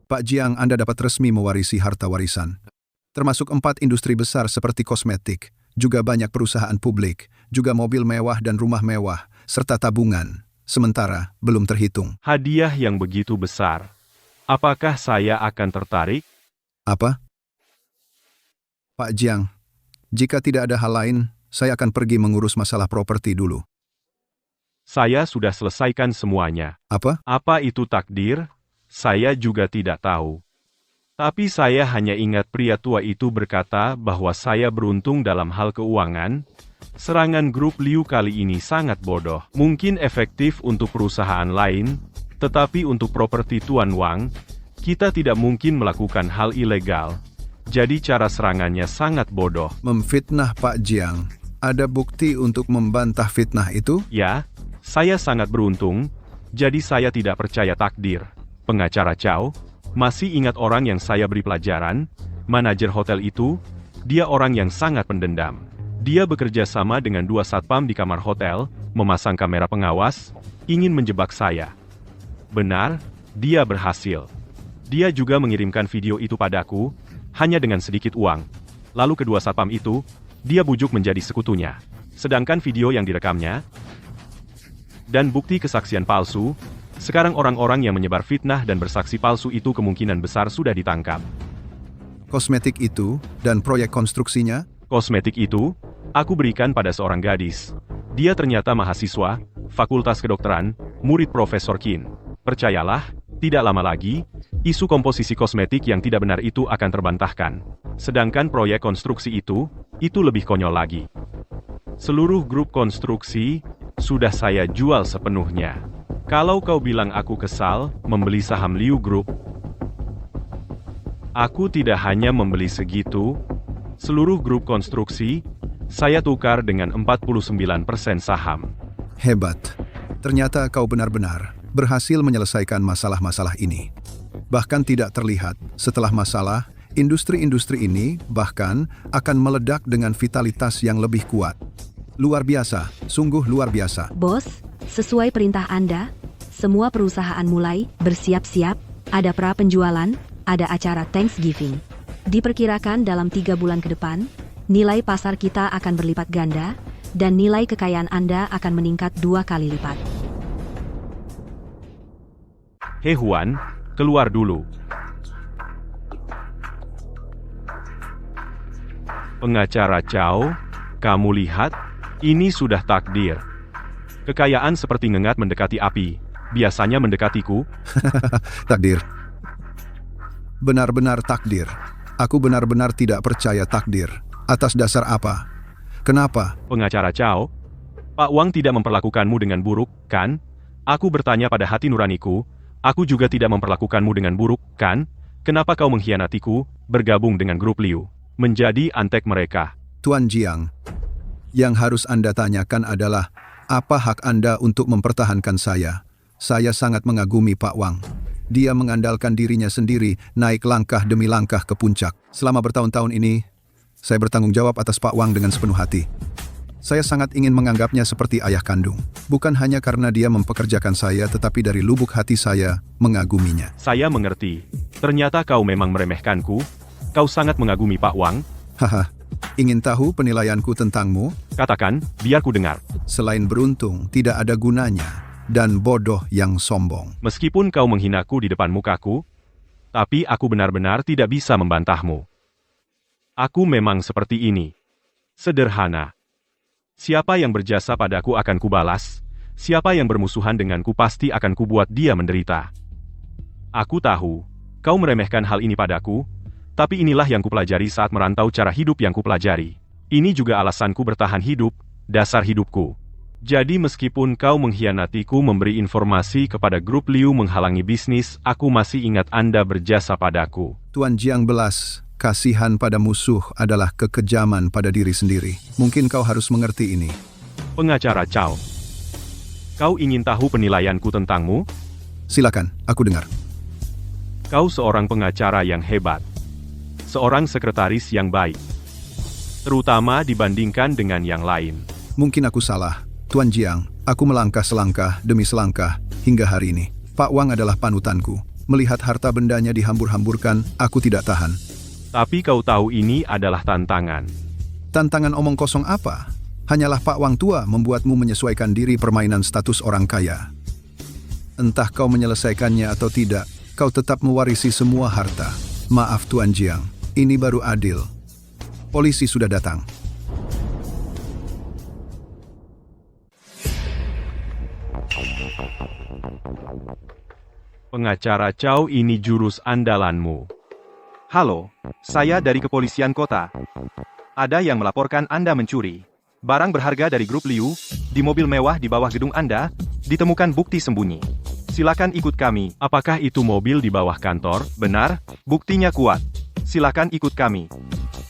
Pak Jiang, Anda dapat resmi mewarisi harta warisan. Termasuk 4 industri besar seperti kosmetik, juga banyak perusahaan publik, juga mobil mewah dan rumah mewah, serta tabungan. Sementara, belum terhitung. Hadiah yang begitu besar. Apakah saya akan tertarik? Apa? Pak Jiang, jika tidak ada hal lain, saya akan pergi mengurus masalah properti dulu. Saya sudah selesaikan semuanya. Apa? Apa itu takdir? Saya juga tidak tahu. Tapi saya hanya ingat pria tua itu berkata bahwa saya beruntung dalam hal keuangan. Serangan grup Liu kali ini sangat bodoh. Mungkin efektif untuk perusahaan lain, tetapi untuk properti Tuan Wang, kita tidak mungkin melakukan hal ilegal. Jadi cara serangannya sangat bodoh. Memfitnah Pak Jiang. Ada bukti untuk membantah fitnah itu? Ya, saya sangat beruntung, jadi saya tidak percaya takdir. Pengacara Cao, masih ingat orang yang saya beri pelajaran? Manajer hotel itu, dia orang yang sangat pendendam. Dia bekerja sama dengan 2 satpam di kamar hotel, memasang kamera pengawas, ingin menjebak saya. Benar, dia berhasil. Dia juga mengirimkan video itu padaku, hanya dengan sedikit uang. Lalu kedua satpam itu, dia bujuk menjadi sekutunya. Sedangkan video yang direkamnya, dan bukti kesaksian palsu, sekarang orang-orang yang menyebar fitnah dan bersaksi palsu itu kemungkinan besar sudah ditangkap. Kosmetik itu, dan proyek konstruksinya? Kosmetik itu, aku berikan pada seorang gadis. Dia ternyata mahasiswa, Fakultas Kedokteran, murid Profesor Qin. Percayalah, tidak lama lagi, isu komposisi kosmetik yang tidak benar itu akan terbantahkan. Sedangkan proyek konstruksi itu lebih konyol lagi. Seluruh grup konstruksi, sudah saya jual sepenuhnya. Kalau kau bilang aku kesal, membeli saham Liu Group, aku tidak hanya membeli segitu, seluruh grup konstruksi, saya tukar dengan 49% saham. Hebat. Ternyata kau benar-benar berhasil menyelesaikan masalah-masalah ini. Bahkan tidak terlihat, setelah masalah, industri-industri ini bahkan akan meledak dengan vitalitas yang lebih kuat. Luar biasa, sungguh luar biasa. Bos, sesuai perintah Anda, semua perusahaan mulai bersiap-siap, ada pra penjualan, ada acara Thanksgiving. Diperkirakan dalam 3 bulan ke depan, nilai pasar kita akan berlipat ganda, dan nilai kekayaan Anda akan meningkat 2 kali lipat. He Huan, keluar dulu. Pengacara Chow, kamu lihat, ini sudah takdir. Kekayaan seperti ngengat mendekati api, biasanya mendekatiku. Takdir. Benar-benar takdir. Aku benar-benar tidak percaya takdir. Atas dasar apa? Kenapa? Pengacara Chow, Pak Wang tidak memperlakukanmu dengan buruk, kan? Aku bertanya pada hati nuraniku, aku juga tidak memperlakukanmu dengan buruk, kan? Kenapa kau mengkhianatiku, bergabung dengan grup Liu, menjadi antek mereka? Tuan Jiang, yang harus Anda tanyakan adalah, apa hak Anda untuk mempertahankan saya? Saya sangat mengagumi Pak Wang. Dia mengandalkan dirinya sendiri, naik langkah demi langkah ke puncak. Selama bertahun-tahun ini, saya bertanggung jawab atas Pak Wang dengan sepenuh hati. Saya sangat ingin menganggapnya seperti ayah kandung. Bukan hanya karena dia mempekerjakan saya, tetapi dari lubuk hati saya mengaguminya. Saya mengerti. Ternyata kau memang meremehkanku. Kau sangat mengagumi Pak Wang. Haha, ingin tahu penilaianku tentangmu? Katakan, biar ku dengar. Selain beruntung, tidak ada gunanya. Dan bodoh yang sombong. Meskipun kau menghinaku di depan mukaku, tapi aku benar-benar tidak bisa membantahmu. Aku memang seperti ini. Sederhana. Siapa yang berjasa padaku akan kubalas, siapa yang bermusuhan denganku pasti akan kubuat dia menderita. Aku tahu, kau meremehkan hal ini padaku, tapi inilah yang kupelajari saat merantau cara hidup yang kupelajari. Ini juga alasanku bertahan hidup, dasar hidupku. Jadi meskipun kau mengkhianatiku memberi informasi kepada grup Liu menghalangi bisnis, aku masih ingat Anda berjasa padaku. Tuan Jiang belas kasihan pada musuh adalah kekejaman pada diri sendiri. Mungkin kau harus mengerti ini. Pengacara Chow, kau ingin tahu penilaianku tentangmu? Silakan, aku dengar. Kau seorang pengacara yang hebat. Seorang sekretaris yang baik. Terutama dibandingkan dengan yang lain. Mungkin aku salah. Tuan Jiang, aku melangkah selangkah demi selangkah hingga hari ini. Pak Wang adalah panutanku. Melihat harta bendanya dihambur-hamburkan, aku tidak tahan. Tapi kau tahu ini adalah tantangan. Tantangan omong kosong apa? Hanyalah Pak Wang tua membuatmu menyesuaikan diri permainan status orang kaya. Entah kau menyelesaikannya atau tidak, kau tetap mewarisi semua harta. Maaf Tuan Jiang, ini baru adil. Polisi sudah datang. Pengacara Chow, ini jurus andalanmu. Halo, saya dari kepolisian kota. Ada yang melaporkan Anda mencuri. Barang berharga dari grup Liu, di mobil mewah di bawah gedung Anda, ditemukan bukti sembunyi. Silakan ikut kami. Apakah itu mobil di bawah kantor? Benar, buktinya kuat. Silakan ikut kami.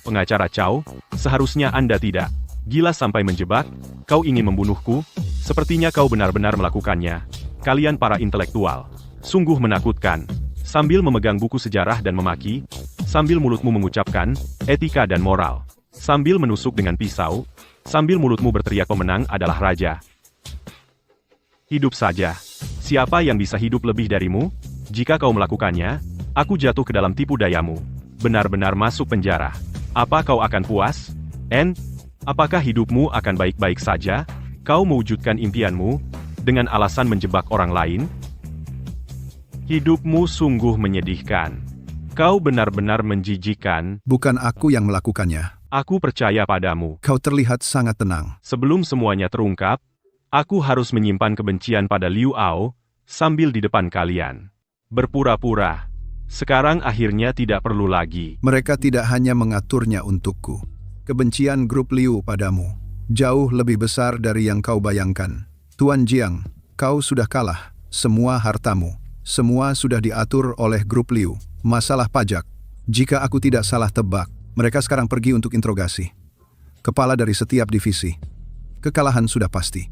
Pengacara Chow, seharusnya Anda tidak. Gila sampai menjebak, kau ingin membunuhku? Sepertinya kau benar-benar melakukannya. Kalian para intelektual. Sungguh menakutkan. Sambil memegang buku sejarah dan memaki, sambil mulutmu mengucapkan etika dan moral, sambil menusuk dengan pisau, sambil mulutmu berteriak pemenang adalah raja. Hidup saja. Siapa yang bisa hidup lebih darimu? Jika kau melakukannya, aku jatuh ke dalam tipu dayamu. Benar-benar masuk penjara. Apa kau akan puas? Apakah hidupmu akan baik-baik saja? Kau mewujudkan impianmu dengan alasan menjebak orang lain? Hidupmu sungguh menyedihkan. Kau benar-benar menjijikan. Bukan aku yang melakukannya. Aku percaya padamu. Kau terlihat sangat tenang. Sebelum semuanya terungkap, aku harus menyimpan kebencian pada Liu Ao, sambil di depan kalian. Berpura-pura. Sekarang akhirnya tidak perlu lagi. Mereka tidak hanya mengaturnya untukku. Kebencian grup Liu padamu jauh lebih besar dari yang kau bayangkan. Tuan Jiang, kau sudah kalah. Semua hartamu, semua sudah diatur oleh grup Liu. Masalah pajak. Jika aku tidak salah tebak, mereka sekarang pergi untuk interogasi. Kepala dari setiap divisi. Kekalahan sudah pasti.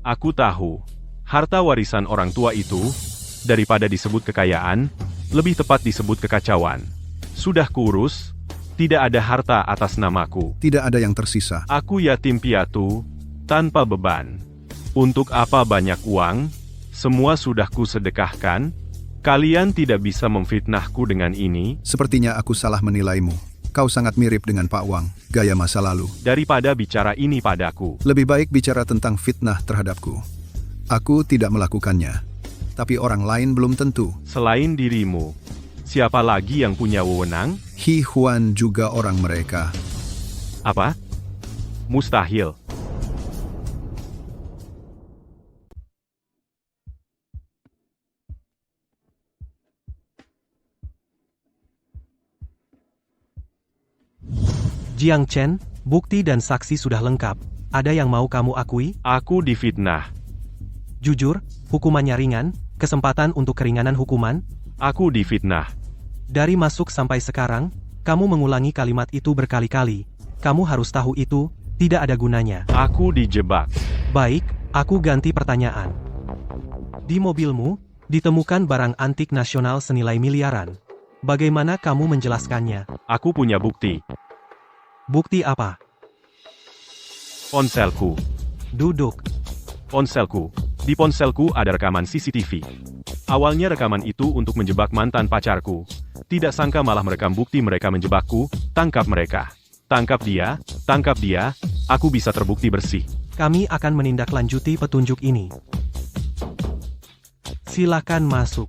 Aku tahu, harta warisan orang tua itu, daripada disebut kekayaan, lebih tepat disebut kekacauan. Sudah kurus, tidak ada harta atas namaku. Tidak ada yang tersisa. Aku yatim piatu, tanpa beban. Untuk apa banyak uang? Semua sudah kusedekahkan. Kalian tidak bisa memfitnahku dengan ini. Sepertinya aku salah menilaimu. Kau sangat mirip dengan Pak Wang, gaya masa lalu. Daripada bicara ini padaku. Lebih baik bicara tentang fitnah terhadapku. Aku tidak melakukannya. Tapi orang lain belum tentu. Selain dirimu, siapa lagi yang punya wewenang? Hi Huan juga orang mereka. Apa? Mustahil. Jiang Chen, bukti dan saksi sudah lengkap. Ada yang mau kamu akui? Aku difitnah. Jujur, hukumannya ringan, kesempatan untuk keringanan hukuman. Aku difitnah. Dari masuk sampai sekarang, kamu mengulangi kalimat itu berkali-kali. Kamu harus tahu itu, tidak ada gunanya. Aku dijebak. Baik, aku ganti pertanyaan. Di mobilmu, ditemukan barang antik nasional senilai miliaran. Bagaimana kamu menjelaskannya? Aku punya bukti. Bukti apa? Ponselku. Duduk. Ponselku. Di ponselku ada rekaman CCTV. Awalnya rekaman itu untuk menjebak mantan pacarku. Tidak sangka malah merekam bukti mereka menjebakku. Tangkap mereka. Tangkap dia, tangkap dia. Aku bisa terbukti bersih. Kami akan menindaklanjuti petunjuk ini. Silakan masuk.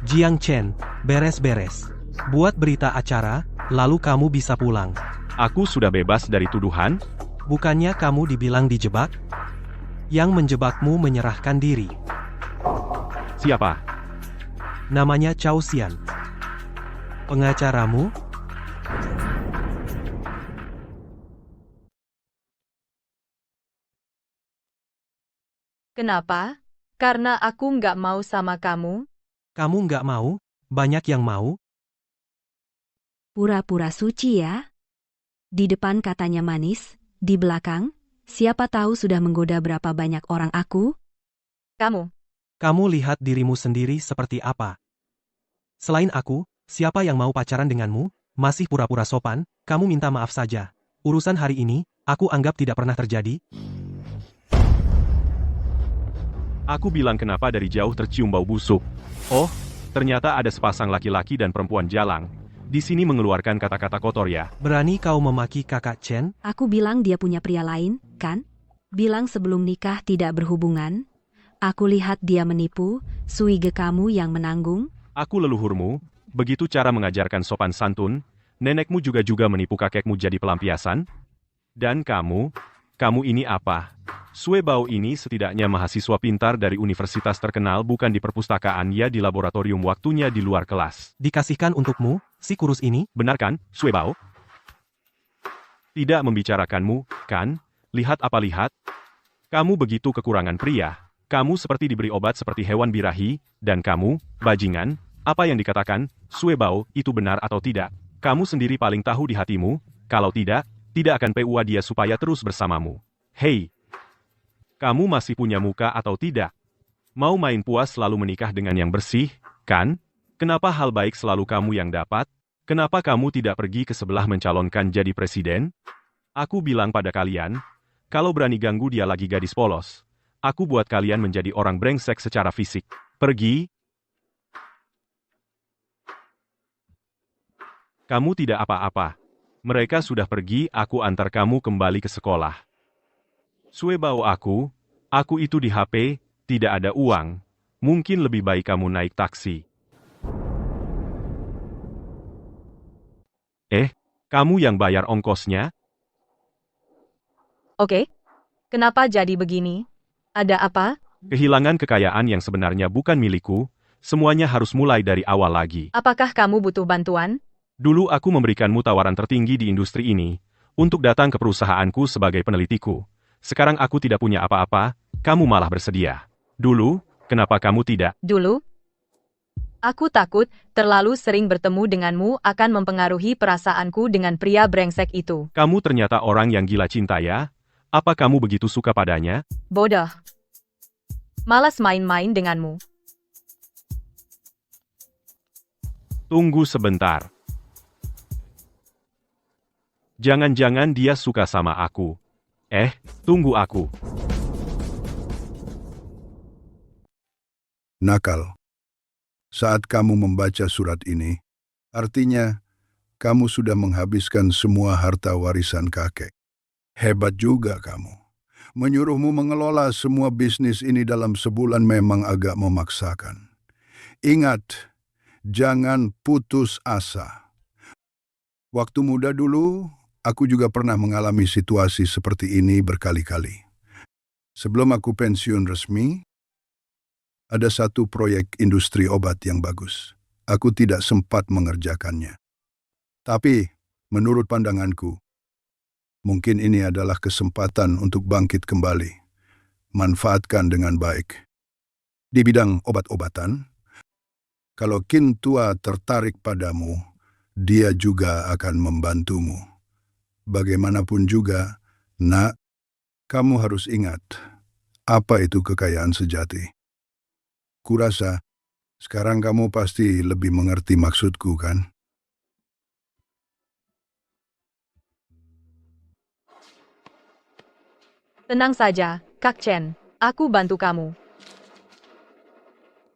Jiang Chen, beres-beres. Buat berita acara, lalu kamu bisa pulang. Aku sudah bebas dari tuduhan. Bukannya kamu dibilang dijebak? Yang menjebakmu menyerahkan diri. Siapa? Namanya Cao Xian. Pengacaramu? Kenapa? Karena aku nggak mau sama kamu? Kamu nggak mau? Banyak yang mau? Pura-pura suci ya. Di depan katanya manis, di belakang, siapa tahu sudah menggoda berapa banyak orang aku? Kamu. Kamu lihat dirimu sendiri seperti apa? Selain aku, siapa yang mau pacaran denganmu? Masih pura-pura sopan, kamu minta maaf saja. Urusan hari ini, aku anggap tidak pernah terjadi. Aku bilang kenapa dari jauh tercium bau busuk. Oh, ternyata ada sepasang laki-laki dan perempuan jalang. Di sini mengeluarkan kata-kata kotor ya. Berani kau memaki kakak Chen? Aku bilang dia punya pria lain, kan? Bilang sebelum nikah tidak berhubungan. Aku lihat dia menipu, suige kamu yang menanggung. Aku leluhurmu, begitu cara mengajarkan sopan santun, nenekmu juga menipu kakekmu jadi pelampiasan? Dan kamu ini apa? Sue Bao ini setidaknya mahasiswa pintar dari universitas terkenal bukan di perpustakaan ya di laboratorium waktunya di luar kelas. Dikasihkan untukmu, si kurus ini? Benar kan, Sue Bao? Tidak membicarakanmu, kan? Lihat apa lihat? Kamu begitu kekurangan pria. Kamu seperti diberi obat seperti hewan birahi, dan kamu, bajingan, apa yang dikatakan, Sue Bao, itu benar atau tidak? Kamu sendiri paling tahu di hatimu, kalau tidak akan PUA dia supaya terus bersamamu. Hei! Kamu masih punya muka atau tidak? Mau main puas selalu menikah dengan yang bersih, kan? Kenapa hal baik selalu kamu yang dapat? Kenapa kamu tidak pergi ke sebelah mencalonkan jadi presiden? Aku bilang pada kalian, kalau berani ganggu dia lagi gadis polos, aku buat kalian menjadi orang brengsek secara fisik. Pergi! Kamu tidak apa-apa. Mereka sudah pergi, aku antar kamu kembali ke sekolah. Sue Bao aku itu di HP, tidak ada uang. Mungkin lebih baik kamu naik taksi. Kamu yang bayar ongkosnya? Oke. Kenapa jadi begini? Ada apa? Kehilangan kekayaan yang sebenarnya bukan milikku, semuanya harus mulai dari awal lagi. Apakah kamu butuh bantuan? Dulu aku memberikanmu tawaran tertinggi di industri ini, untuk datang ke perusahaanku sebagai penelitiku. Sekarang aku tidak punya apa-apa, kamu malah bersedia. Dulu, kenapa kamu tidak? Dulu? Aku takut, terlalu sering bertemu denganmu akan mempengaruhi perasaanku dengan pria brengsek itu. Kamu ternyata orang yang gila cinta ya? Apa kamu begitu suka padanya? Bodoh. Malas main-main denganmu. Tunggu sebentar. Jangan-jangan dia suka sama aku. Tunggu aku. Nakal. Saat kamu membaca surat ini, artinya kamu sudah menghabiskan semua harta warisan kakek. Hebat juga kamu. Menyuruhmu mengelola semua bisnis ini dalam sebulan memang agak memaksakan. Ingat, jangan putus asa. Waktu muda dulu, aku juga pernah mengalami situasi seperti ini berkali-kali. Sebelum aku pensiun resmi, ada satu proyek industri obat yang bagus. Aku tidak sempat mengerjakannya. Tapi, menurut pandanganku, mungkin ini adalah kesempatan untuk bangkit kembali. Manfaatkan dengan baik. Di bidang obat-obatan, kalau Kin Tua tertarik padamu, dia juga akan membantumu. Bagaimanapun juga, nak, kamu harus ingat, apa itu kekayaan sejati. Kurasa, sekarang kamu pasti lebih mengerti maksudku, kan? Tenang saja, Kak Chen. Aku bantu kamu.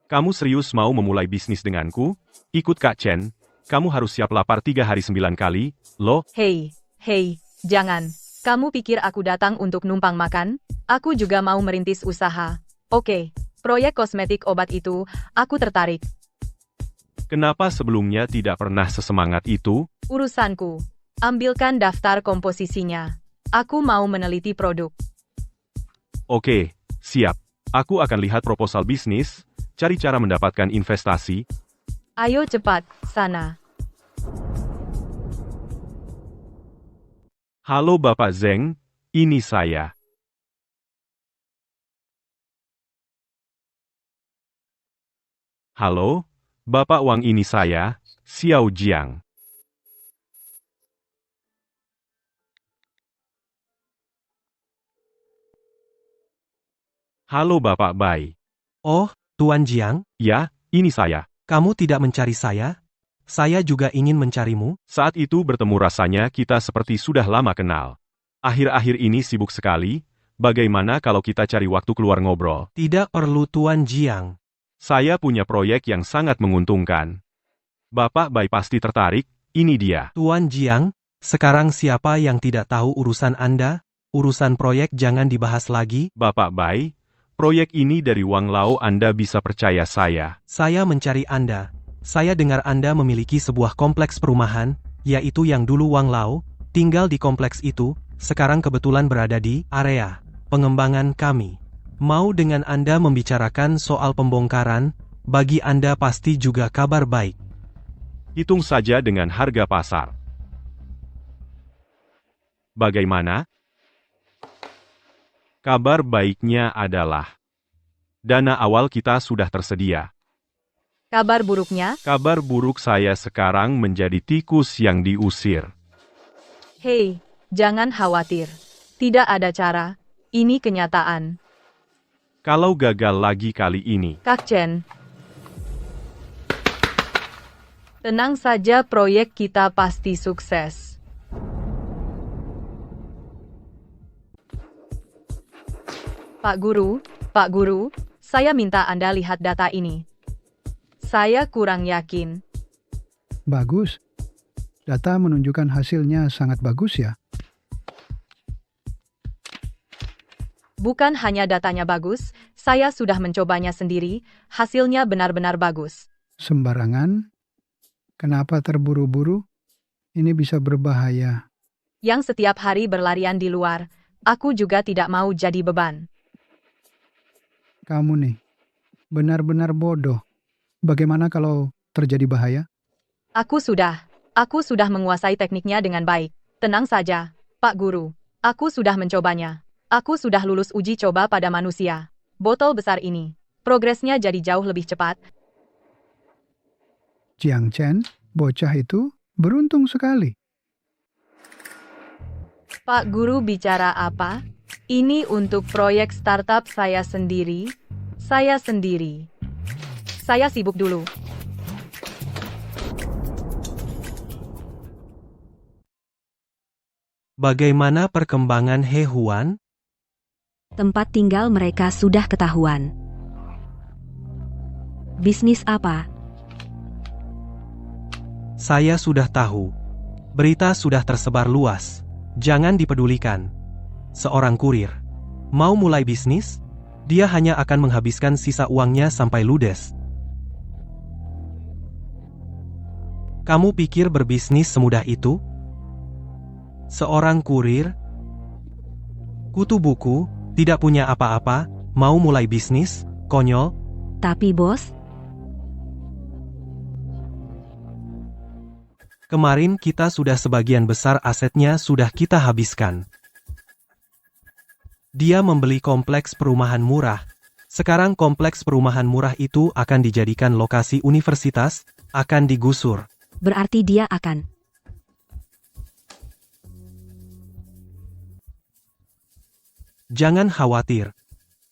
Kamu serius mau memulai bisnis denganku? Ikut Kak Chen. Kamu harus siap lapar 3 hari 9 kali, loh. Hei, jangan. Kamu pikir aku datang untuk numpang makan? Aku juga mau merintis usaha. Oke, proyek kosmetik obat itu, aku tertarik. Kenapa sebelumnya tidak pernah sesemangat itu? Urusanku. Ambilkan daftar komposisinya. Aku mau meneliti produk. Oke, siap. Aku akan lihat proposal bisnis, cari cara mendapatkan investasi. Ayo cepat, sana. Halo Bapak Zeng, ini saya. Halo, Bapak Wang, ini saya, Xiao Jiang. Halo Bapak Bai. Oh, Tuan Jiang, Ya, ini saya. kamu tidak mencari saya? Saya juga ingin mencarimu. Saat itu bertemu rasanya kita seperti sudah lama kenal. Akhir-akhir ini sibuk sekali, bagaimana kalau kita cari waktu keluar ngobrol? Tidak perlu Tuan Jiang. Saya punya proyek yang sangat menguntungkan. Bapak Bai pasti tertarik, ini dia. Tuan Jiang, sekarang siapa yang tidak tahu urusan Anda? Urusan proyek jangan dibahas lagi. Bapak Bai, proyek ini dari Wang Lao, Anda bisa percaya saya. Saya mencari Anda. Saya dengar Anda memiliki sebuah kompleks perumahan, yaitu yang dulu Wang Lao, tinggal di kompleks itu, sekarang kebetulan berada di area pengembangan kami. Mau dengan Anda membicarakan soal pembongkaran, bagi Anda pasti juga kabar baik. Hitung saja dengan harga pasar. Bagaimana? Kabar baiknya adalah dana awal kita sudah tersedia. Kabar buruknya? Kabar buruk, saya sekarang menjadi tikus yang diusir. Hei, jangan khawatir. Tidak ada cara. Ini kenyataan. Kalau gagal lagi kali ini, Kak Chen. Tenang saja, proyek kita pasti sukses. Pak Guru, saya minta Anda lihat data ini. Saya kurang yakin. Bagus. Data menunjukkan hasilnya sangat bagus ya. Bukan hanya datanya bagus, saya sudah mencobanya sendiri, hasilnya benar-benar bagus. Sembarangan? Kenapa terburu-buru? Ini bisa berbahaya. Yang setiap hari berlarian di luar, aku juga tidak mau jadi beban. Kamu nih, benar-benar bodoh. Bagaimana kalau terjadi bahaya? Aku sudah menguasai tekniknya dengan baik. Tenang saja, Pak Guru. Aku sudah mencobanya. Aku sudah lulus uji coba pada manusia. Botol besar ini. Progresnya jadi jauh lebih cepat. Jiang Chen, bocah itu beruntung sekali. Pak Guru bicara apa? Ini untuk proyek startup saya sendiri. Saya sibuk dulu. Bagaimana perkembangan He Huan? Tempat tinggal mereka sudah ketahuan. Bisnis apa? Saya sudah tahu. Berita sudah tersebar luas. Jangan dipedulikan. Seorang kurir. Mau mulai bisnis? Dia hanya akan menghabiskan sisa uangnya sampai ludes. Kamu pikir berbisnis semudah itu? Seorang kurir, kutu buku, tidak punya apa-apa, mau mulai bisnis, konyol. Tapi bos, Kemarin kita sudah sebagian besar asetnya sudah kita habiskan. Dia membeli kompleks perumahan murah. Sekarang kompleks perumahan murah itu akan dijadikan lokasi universitas, akan digusur. berarti dia akan. Jangan khawatir.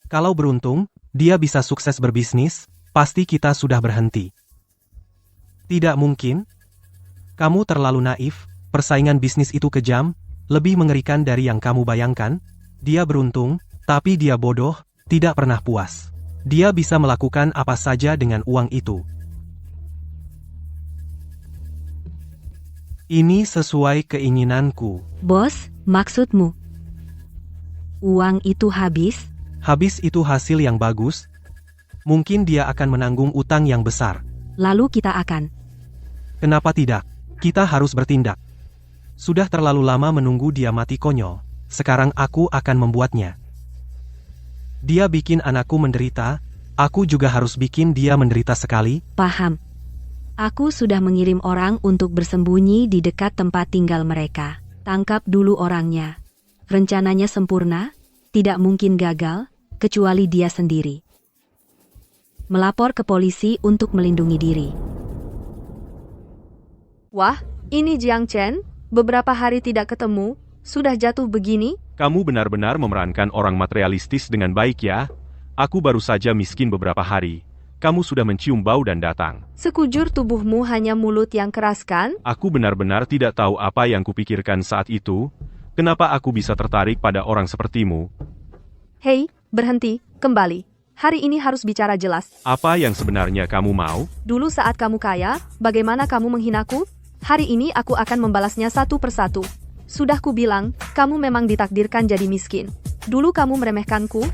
Kalau beruntung, dia bisa sukses berbisnis, pasti kita sudah berhenti. Tidak mungkin. Kamu terlalu naif, persaingan bisnis itu kejam, lebih mengerikan dari yang kamu bayangkan. Dia beruntung, tapi dia bodoh, tidak pernah puas. Dia bisa melakukan apa saja dengan uang itu. Ini sesuai keinginanku. Bos, maksudmu? Uang itu habis? Habis itu hasil yang bagus. Mungkin dia akan menanggung utang yang besar. Lalu kita akan. Kenapa tidak? Kita harus bertindak. Sudah terlalu lama menunggu dia mati konyol. Sekarang aku akan membuatnya. Dia bikin anakku menderita, aku juga harus bikin dia menderita sekali. Paham. Aku sudah mengirim orang untuk bersembunyi di dekat tempat tinggal mereka. Tangkap dulu orangnya. Rencananya sempurna, tidak mungkin gagal, kecuali dia sendiri. Melapor ke polisi untuk melindungi diri. Wah, ini Jiang Chen, beberapa hari tidak ketemu, sudah jatuh begini? Kamu benar-benar memerankan orang materialistis dengan baik ya. Aku baru saja miskin beberapa hari. Kamu sudah mencium bau dan datang. Sekujur tubuhmu hanya mulut yang keras kan? Aku benar-benar tidak tahu apa yang kupikirkan saat itu. Kenapa aku bisa tertarik pada orang sepertimu? Hei, berhenti, kembali. Hari ini harus bicara jelas. Apa yang sebenarnya kamu mau? Dulu saat kamu kaya, bagaimana kamu menghinaku? Hari ini aku akan membalasnya satu persatu. Sudah kubilang, kamu memang ditakdirkan jadi miskin. Dulu kamu meremehkanku,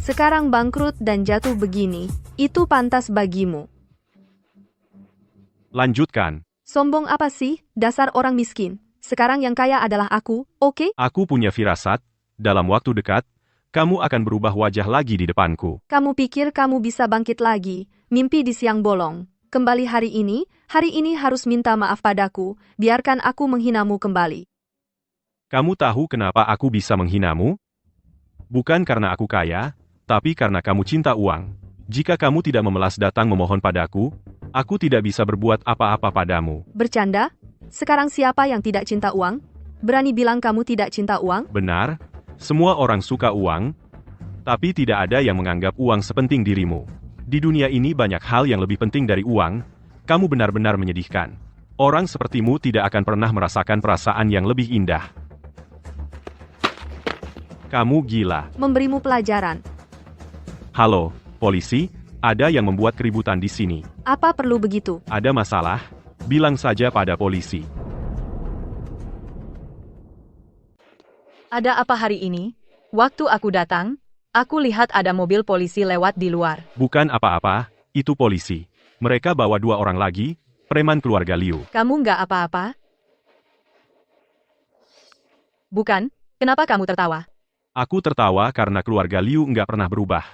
sekarang bangkrut dan jatuh begini. Itu pantas bagimu. Lanjutkan. Sombong apa sih, dasar orang miskin? Sekarang yang kaya adalah aku, oke? Aku punya firasat, dalam waktu dekat, kamu akan berubah wajah lagi di depanku. Kamu pikir kamu bisa bangkit lagi, mimpi di siang bolong. Kembali hari ini harus minta maaf padaku, biarkan aku menghinamu kembali. Kamu tahu kenapa aku bisa menghinamu? Bukan karena aku kaya, tapi karena kamu cinta uang. Jika kamu tidak memelas datang memohon padaku, aku tidak bisa berbuat apa-apa padamu. Bercanda? Sekarang siapa yang tidak cinta uang? Berani bilang kamu tidak cinta uang? Benar, semua orang suka uang, tapi tidak ada yang menganggap uang sepenting dirimu. Di dunia ini banyak hal yang lebih penting dari uang, kamu benar-benar menyedihkan. Orang sepertimu tidak akan pernah merasakan perasaan yang lebih indah. Kamu gila. Memberimu pelajaran. Halo, polisi, ada yang membuat keributan di sini. Apa perlu begitu? Ada masalah? Bilang saja pada polisi. Ada apa hari ini? Waktu aku datang, aku lihat ada mobil polisi lewat di luar. Bukan apa-apa, itu polisi. Mereka bawa 2 orang lagi, preman keluarga Liu. Kamu nggak apa-apa? Bukan, kenapa kamu tertawa? Aku tertawa karena keluarga Liu nggak pernah berubah.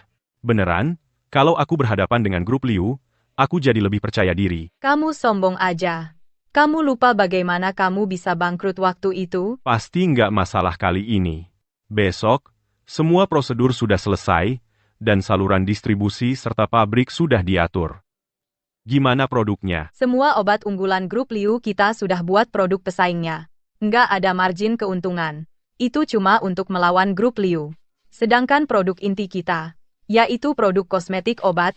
Beneran, kalau aku berhadapan dengan grup Liu, aku jadi lebih percaya diri. Kamu sombong aja. Kamu lupa bagaimana kamu bisa bangkrut waktu itu? Pasti nggak masalah kali ini. Besok, semua prosedur sudah selesai, dan saluran distribusi serta pabrik sudah diatur. Gimana produknya? Semua obat unggulan grup Liu kita sudah buat produk pesaingnya. Nggak ada margin keuntungan. Itu cuma untuk melawan grup Liu. Sedangkan produk inti kita, yaitu produk kosmetik obat,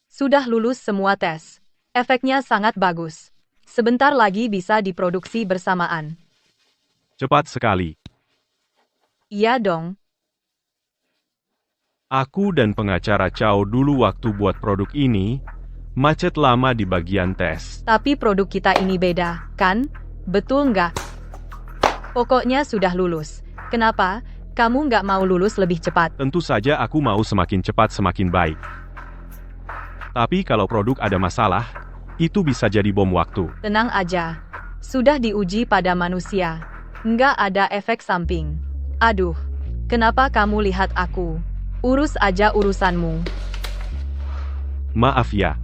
sudah lulus semua tes. Efeknya sangat bagus. Sebentar lagi bisa diproduksi bersamaan. Cepat sekali. Iya dong. Aku dan pengacara Chow dulu waktu buat produk ini, macet lama di bagian tes. Tapi produk kita ini beda, kan? Betul nggak? Pokoknya sudah lulus. Kenapa? Kamu nggak mau lulus lebih cepat? Tentu saja aku mau semakin cepat semakin baik. Tapi kalau produk ada masalah, Itu bisa jadi bom waktu. Tenang aja. Sudah diuji pada manusia. Nggak ada efek samping. Aduh, kenapa kamu lihat aku? Urus aja urusanmu. Maaf ya.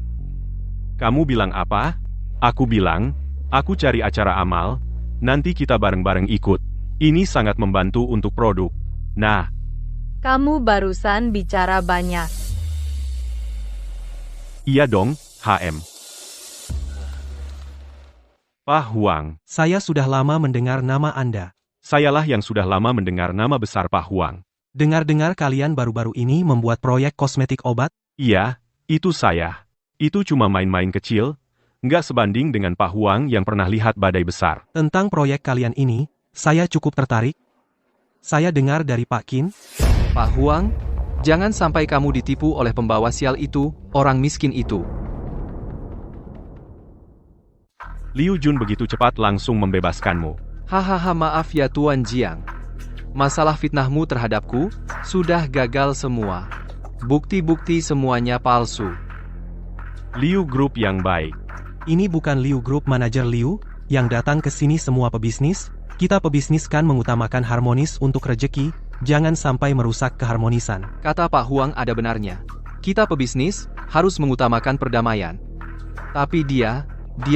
Kamu bilang apa? Aku bilang, aku cari acara amal, nanti kita bareng-bareng ikut. Ini sangat membantu untuk produk. Nah, Kamu barusan bicara banyak. iya dong, HM. Pak Huang, Saya sudah lama mendengar nama Anda. sayalah yang sudah lama mendengar nama besar Pak Huang. Dengar-dengar kalian baru-baru ini membuat proyek kosmetik obat? Iya, itu saya. Itu cuma main-main kecil, nggak sebanding dengan Pak Huang yang pernah lihat badai besar. Tentang proyek kalian ini, saya cukup tertarik. Saya dengar dari Pak Qin, Pak Huang, jangan sampai kamu ditipu oleh pembawa sial itu, orang miskin itu. Liu Jun begitu cepat langsung membebaskanmu. Hahaha, maaf ya Tuan Jiang. Masalah fitnahmu terhadapku sudah gagal semua. Bukti-bukti semuanya palsu. Liu Group yang baik. ini bukan Liu Group Manager Liu, yang datang ke sini semua pebisnis. Kita pebisnis kan mengutamakan harmonis untuk rejeki, jangan sampai merusak keharmonisan. Kata Pak Huang ada benarnya. Kita pebisnis harus mengutamakan perdamaian. Tapi dia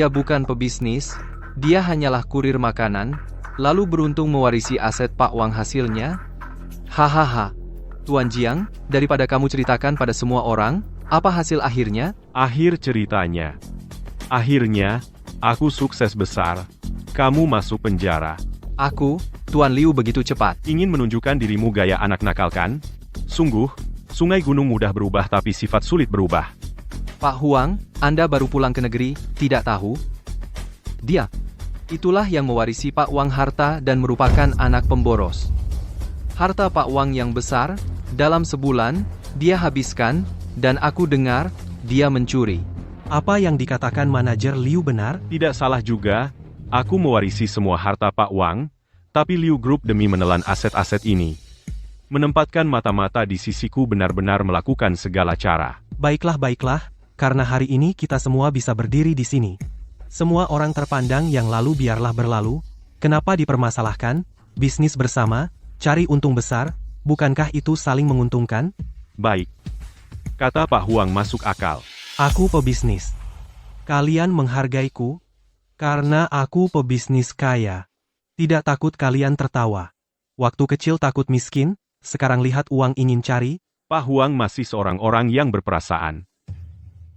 bukan pebisnis, dia hanyalah kurir makanan, lalu beruntung mewarisi aset Pak Wang hasilnya. Hahaha. Tuan Jiang, daripada kamu ceritakan pada semua orang, apa hasil akhirnya? Akhir ceritanya. Akhirnya, aku sukses besar. Kamu masuk penjara. Aku, Tuan Liu begitu cepat. Ingin menunjukkan dirimu gaya anak nakal kan? Sungguh, sungai gunung mudah berubah tapi sifat sulit berubah. Pak Huang, Anda baru pulang ke negeri, tidak tahu? Dia, itulah yang mewarisi Pak Wang harta dan merupakan anak pemboros. Harta Pak Wang yang besar, dalam sebulan, dia habiskan, dan aku dengar, dia mencuri. Apa yang dikatakan manajer Liu benar? Tidak salah juga, aku mewarisi semua harta Pak Wang, tapi Liu Group demi menelan aset-aset ini. Menempatkan mata-mata di sisiku benar-benar melakukan segala cara. Baiklah, karena hari ini kita semua bisa berdiri di sini. Semua orang terpandang yang lalu biarlah berlalu. Kenapa dipermasalahkan? Bisnis bersama, cari untung besar, bukankah itu saling menguntungkan? Baik. Kata Pak Huang masuk akal. Aku pebisnis. Kalian menghargaiku, karena aku pebisnis kaya. Tidak takut kalian tertawa. Waktu kecil takut miskin, sekarang lihat uang ingin cari. Pak Huang masih seorang orang yang berperasaan.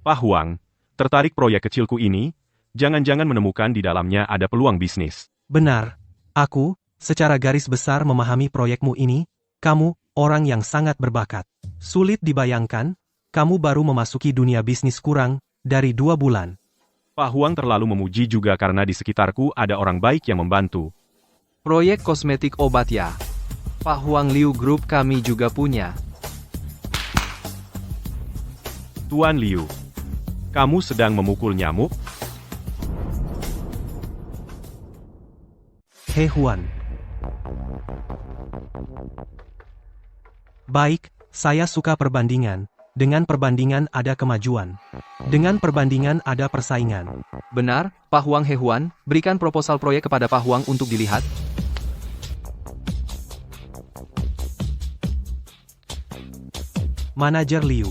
Pak Huang, tertarik proyek kecilku ini? Jangan-jangan menemukan di dalamnya ada peluang bisnis. Benar. Aku, secara garis besar memahami proyekmu ini. Kamu, orang yang sangat berbakat. Sulit dibayangkan, kamu baru memasuki dunia bisnis kurang dari 2 bulan. Pak Huang terlalu memuji juga karena di sekitarku ada orang baik yang membantu. Proyek kosmetik obat ya. Pak Huang, Liu Group kami juga punya. Tuan Liu, kamu sedang memukul nyamuk? He Huan. Baik, saya suka perbandingan. Dengan perbandingan ada kemajuan. Dengan perbandingan ada persaingan. Benar, Pak Huang He Huan, berikan proposal proyek kepada Pak Huang untuk dilihat. Manajer Liu.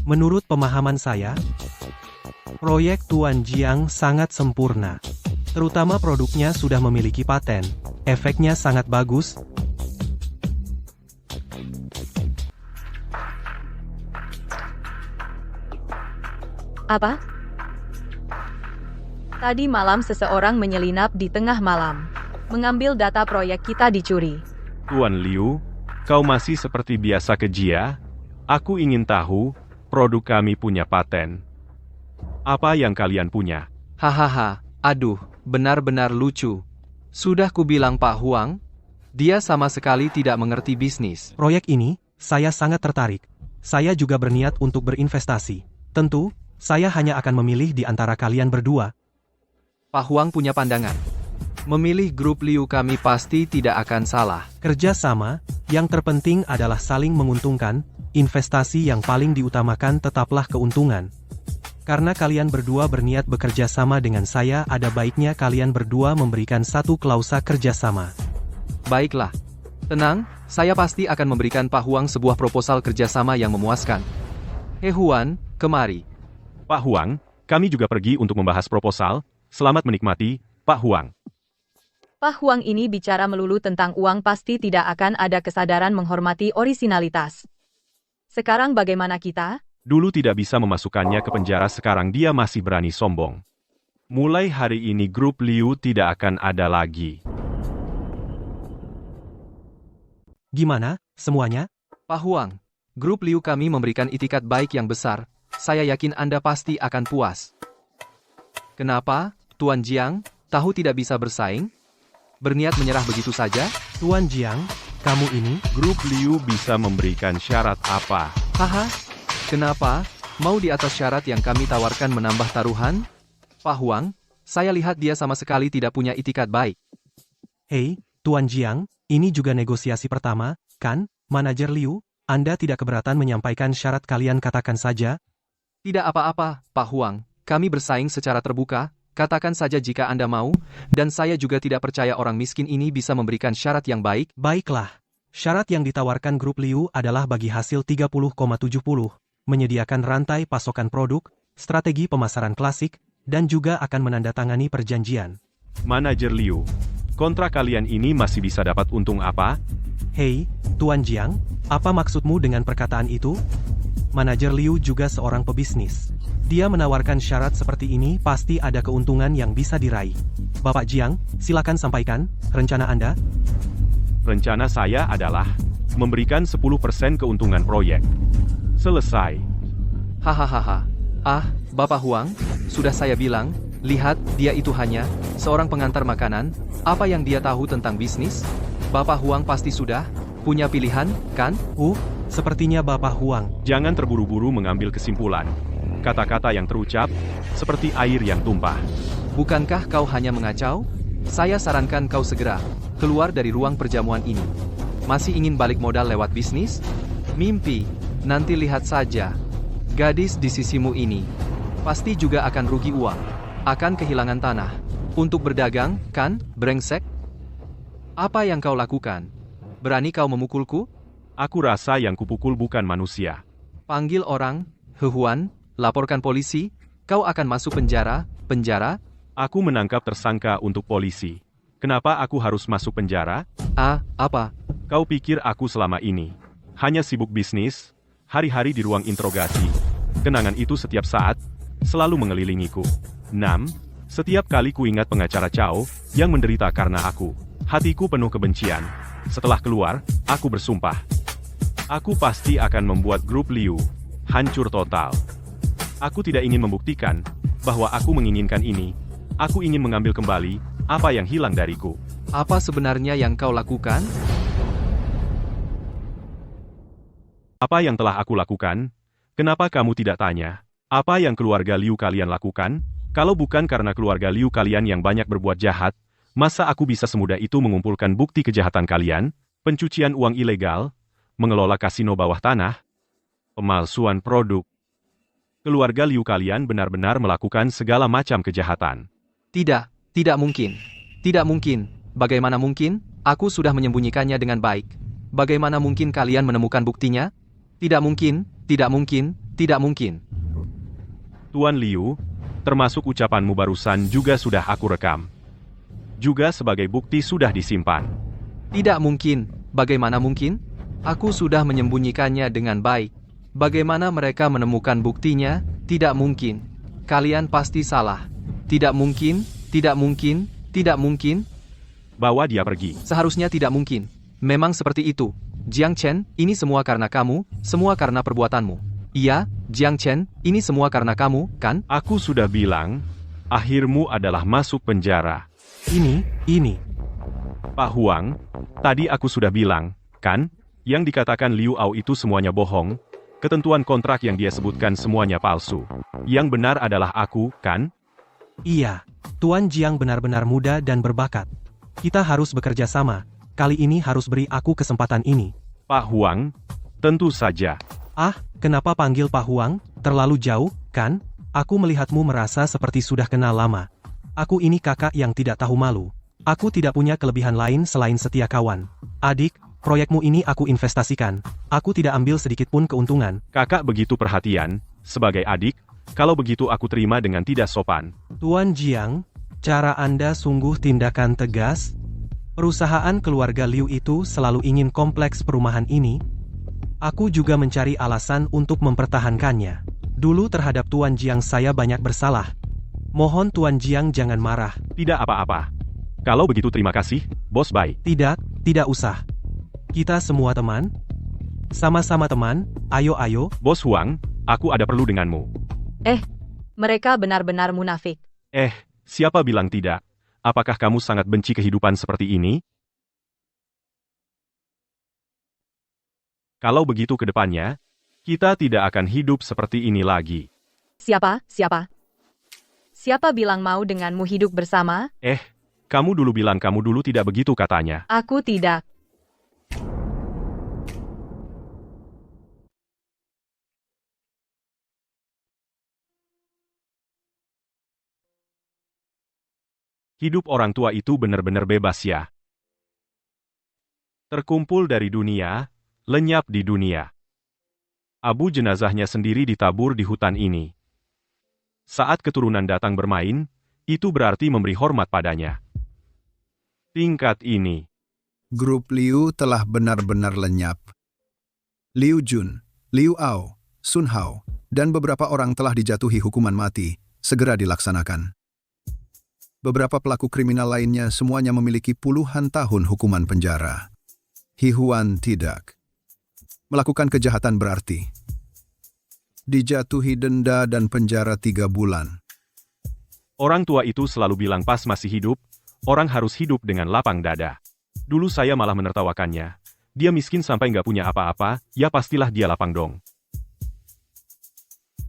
Menurut pemahaman saya, proyek Tuan Jiang sangat sempurna. Terutama produknya sudah memiliki paten. Efeknya sangat bagus. Apa? Tadi malam seseorang menyelinap di tengah malam. Mengambil data proyek kita dicuri. Tuan Liu, kau masih seperti biasa keji ya? Aku ingin tahu, produk kami punya paten. Apa yang kalian punya? Hahaha, aduh, benar-benar lucu. Sudah kubilang Pak Huang, dia sama sekali tidak mengerti bisnis. Proyek ini, saya sangat tertarik. Saya juga berniat untuk berinvestasi. Tentu, saya hanya akan memilih di antara kalian berdua. Pak Huang punya pandangan. Memilih grup Liu kami pasti tidak akan salah. Kerja sama, yang terpenting adalah saling menguntungkan. investasi yang paling diutamakan tetaplah keuntungan. Karena kalian berdua berniat bekerja sama dengan saya, ada baiknya kalian berdua memberikan satu klausa kerjasama. Baiklah. Tenang, saya pasti akan memberikan Pak Huang sebuah proposal kerjasama yang memuaskan. Huan, kemari. Pak Huang, kami juga pergi untuk membahas proposal. Selamat menikmati, Pak Huang. Pak Huang ini bicara melulu tentang uang, pasti tidak akan ada kesadaran menghormati orisinalitas. Sekarang bagaimana kita? Dulu tidak bisa memasukkannya ke penjara, sekarang dia masih berani sombong. Mulai hari ini grup Liu tidak akan ada lagi. Gimana, semuanya? Pak Huang, grup Liu kami memberikan itikat baik yang besar. Saya yakin Anda pasti akan puas. Kenapa, Tuan Jiang, tahu tidak bisa bersaing? Berniat menyerah begitu saja? Tuan Jiang, kamu ini? Grup Liu bisa memberikan syarat apa? Haha, kenapa? Mau di atas syarat yang kami tawarkan menambah taruhan? Pak Huang, saya lihat dia sama sekali tidak punya itikat baik. Hei, Tuan Jiang, ini juga negosiasi pertama, kan? Manajer Liu, Anda tidak keberatan menyampaikan syarat, kalian katakan saja? Tidak apa-apa, Pak Huang, kami bersaing secara terbuka. Katakan saja jika Anda mau, dan saya juga tidak percaya orang miskin ini bisa memberikan syarat yang baik. Baiklah. Syarat yang ditawarkan grup Liu adalah bagi hasil 30,70, menyediakan rantai pasokan produk, strategi pemasaran klasik, dan juga akan menandatangani perjanjian. Manajer Liu, kontrak kalian ini masih bisa dapat untung apa? Hei, Tuan Jiang, apa maksudmu dengan perkataan itu? Manajer Liu juga seorang pebisnis. Dia menawarkan syarat seperti ini, pasti ada keuntungan yang bisa diraih. Bapak Jiang, silakan sampaikan rencana Anda. Rencana saya adalah memberikan 10% keuntungan proyek. Selesai. Hahaha. Ah, Bapak Huang, sudah saya bilang, lihat, dia itu hanya seorang pengantar makanan. Apa yang dia tahu tentang bisnis? Bapak Huang pasti sudah punya pilihan, kan? Sepertinya Bapak Huang. Jangan terburu-buru mengambil kesimpulan. Kata-kata yang terucap, seperti air yang tumpah. Bukankah kau hanya mengacau? Saya sarankan kau segera keluar dari ruang perjamuan ini. Masih ingin balik modal lewat bisnis? Mimpi, nanti lihat saja. Gadis di sisimu ini pasti juga akan rugi uang, akan kehilangan tanah. Untuk berdagang, kan, brengsek? Apa yang kau lakukan? Berani kau memukulku? Aku rasa yang kupukul bukan manusia. Panggil orang, Huan. Laporkan polisi, kau akan masuk penjara. Aku menangkap tersangka untuk polisi. Kenapa aku harus masuk penjara? Apa? Kau pikir aku selama ini hanya sibuk bisnis, hari-hari di ruang interogasi. Kenangan itu setiap saat, selalu mengelilingiku. 6. Setiap kali ku ingat pengacara Chow, yang menderita karena aku. Hatiku penuh kebencian. Setelah keluar, aku bersumpah. Aku pasti akan membuat grup Liu hancur total. Aku tidak ingin membuktikan bahwa aku menginginkan ini. Aku ingin mengambil kembali apa yang hilang dariku. Apa sebenarnya yang kau lakukan? Apa yang telah aku lakukan? Kenapa kamu tidak tanya? Apa yang keluarga Liu kalian lakukan? Kalau bukan karena keluarga Liu kalian yang banyak berbuat jahat, masa aku bisa semudah itu mengumpulkan bukti kejahatan kalian? Pencucian uang ilegal, mengelola kasino bawah tanah, pemalsuan produk. Keluarga Liu kalian benar-benar melakukan segala macam kejahatan. Tidak mungkin. Tidak mungkin. Bagaimana mungkin? Aku sudah menyembunyikannya dengan baik. Bagaimana mungkin kalian menemukan buktinya? Tidak mungkin. Tuan Liu, termasuk ucapanmu barusan juga sudah aku rekam. Juga sebagai bukti sudah disimpan. Tidak mungkin. Bagaimana mungkin? Aku sudah menyembunyikannya dengan baik. Bagaimana mereka menemukan buktinya? Tidak mungkin. Kalian pasti salah. Tidak mungkin. Bawa dia pergi. Seharusnya tidak mungkin. Memang seperti itu. Jiang Chen, ini semua karena kamu, semua karena perbuatanmu. Iya, Jiang Chen, ini semua karena kamu, kan? Aku sudah bilang, akhirmu adalah masuk penjara. Ini. Pak Huang, tadi aku sudah bilang, kan? Yang dikatakan Liu Ao itu semuanya bohong. Ketentuan kontrak yang dia sebutkan semuanya palsu. Yang benar adalah aku, kan? Iya, Tuan Jiang benar-benar muda dan berbakat. Kita harus bekerja sama. Kali ini harus beri aku kesempatan ini. Pak Huang, tentu saja. Ah, kenapa panggil Pak Huang? Terlalu jauh, kan? Aku melihatmu merasa seperti sudah kenal lama. Aku ini kakak yang tidak tahu malu. Aku tidak punya kelebihan lain selain setia kawan. Adik, proyekmu ini aku investasikan. Aku tidak ambil sedikit pun keuntungan. Kakak begitu perhatian, sebagai adik, kalau begitu aku terima dengan tidak sopan. Tuan Jiang, cara Anda sungguh tindakan tegas. Perusahaan keluarga Liu itu selalu ingin kompleks perumahan ini. Aku juga mencari alasan untuk mempertahankannya. Dulu terhadap Tuan Jiang saya banyak bersalah. Mohon Tuan Jiang jangan marah. Tidak apa-apa. Kalau begitu terima kasih, Bos Bai. Tidak usah. Kita semua teman. Sama-sama teman, ayo. Bos Huang, aku ada perlu denganmu. Mereka benar-benar munafik. Siapa bilang tidak? Apakah kamu sangat benci kehidupan seperti ini? Kalau begitu ke depannya, kita tidak akan hidup seperti ini lagi. Siapa? Siapa bilang mau denganmu hidup bersama? Kamu dulu bilang kamu dulu tidak begitu katanya. Aku tidak. Hidup orang tua itu benar-benar bebas ya. Terkumpul dari dunia, lenyap di dunia. Abu jenazahnya sendiri ditabur di hutan ini. Saat keturunan datang bermain, itu berarti memberi hormat padanya. Tingkat ini. Grup Liu telah benar-benar lenyap. Liu Jun, Liu Ao, Sun Hao, dan beberapa orang telah dijatuhi hukuman mati, segera dilaksanakan. Beberapa pelaku kriminal lainnya semuanya memiliki puluhan tahun hukuman penjara. He Huan tidak. Melakukan kejahatan berarti dijatuhi denda dan penjara 3 bulan. Orang tua itu selalu bilang pas masih hidup, orang harus hidup dengan lapang dada. Dulu saya malah menertawakannya. Dia miskin sampai nggak punya apa-apa, ya pastilah dia lapang dong.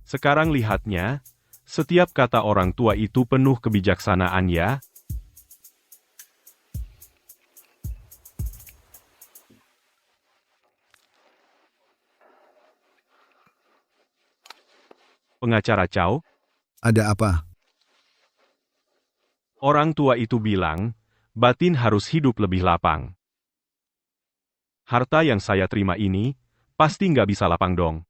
Sekarang lihatnya, setiap kata orang tua itu penuh kebijaksanaan ya. Pengacara Chow, Ada apa? orang tua itu bilang, batin harus hidup lebih lapang. Harta yang saya terima ini, pasti nggak bisa lapang dong.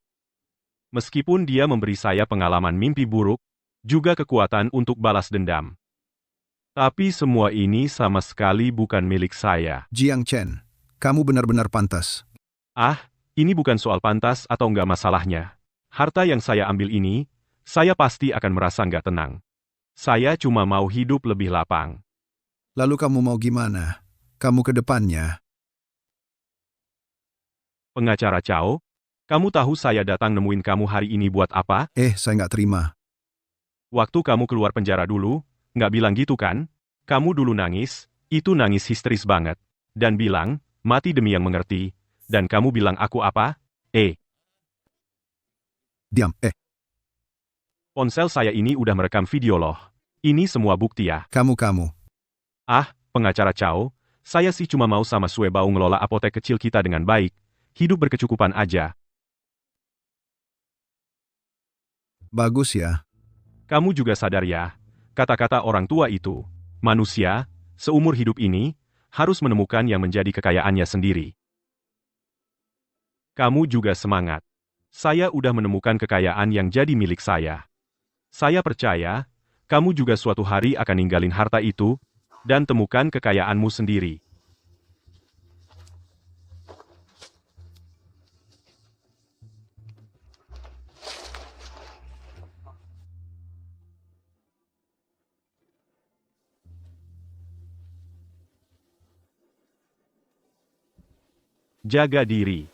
Meskipun dia memberi saya pengalaman mimpi buruk, juga kekuatan untuk balas dendam. Tapi semua ini sama sekali bukan milik saya. Jiang Chen, kamu benar-benar pantas. Ini bukan soal pantas atau nggak masalahnya. Harta yang saya ambil ini, saya pasti akan merasa nggak tenang. Saya cuma mau hidup lebih lapang. Lalu kamu mau gimana? Kamu ke depannya? Pengacara Chow, kamu tahu saya datang nemuin kamu hari ini buat apa? Saya nggak terima. Waktu kamu keluar penjara dulu, nggak bilang gitu kan? Kamu dulu nangis, itu nangis histeris banget. Dan bilang, mati demi yang mengerti. Dan kamu bilang aku apa? Diam, Ponsel saya ini udah merekam video loh. Ini semua bukti ya. kamu. Pengacara Chow, saya sih cuma mau sama Sue Bau ngelola apotek kecil kita dengan baik. Hidup berkecukupan aja. Bagus ya. Kamu juga sadar ya, kata-kata orang tua itu, manusia, seumur hidup ini, harus menemukan yang menjadi kekayaannya sendiri. Kamu juga semangat. Saya udah menemukan kekayaan yang jadi milik saya. Saya percaya, kamu juga suatu hari akan ninggalin harta itu, dan temukan kekayaanmu sendiri. Jaga diri.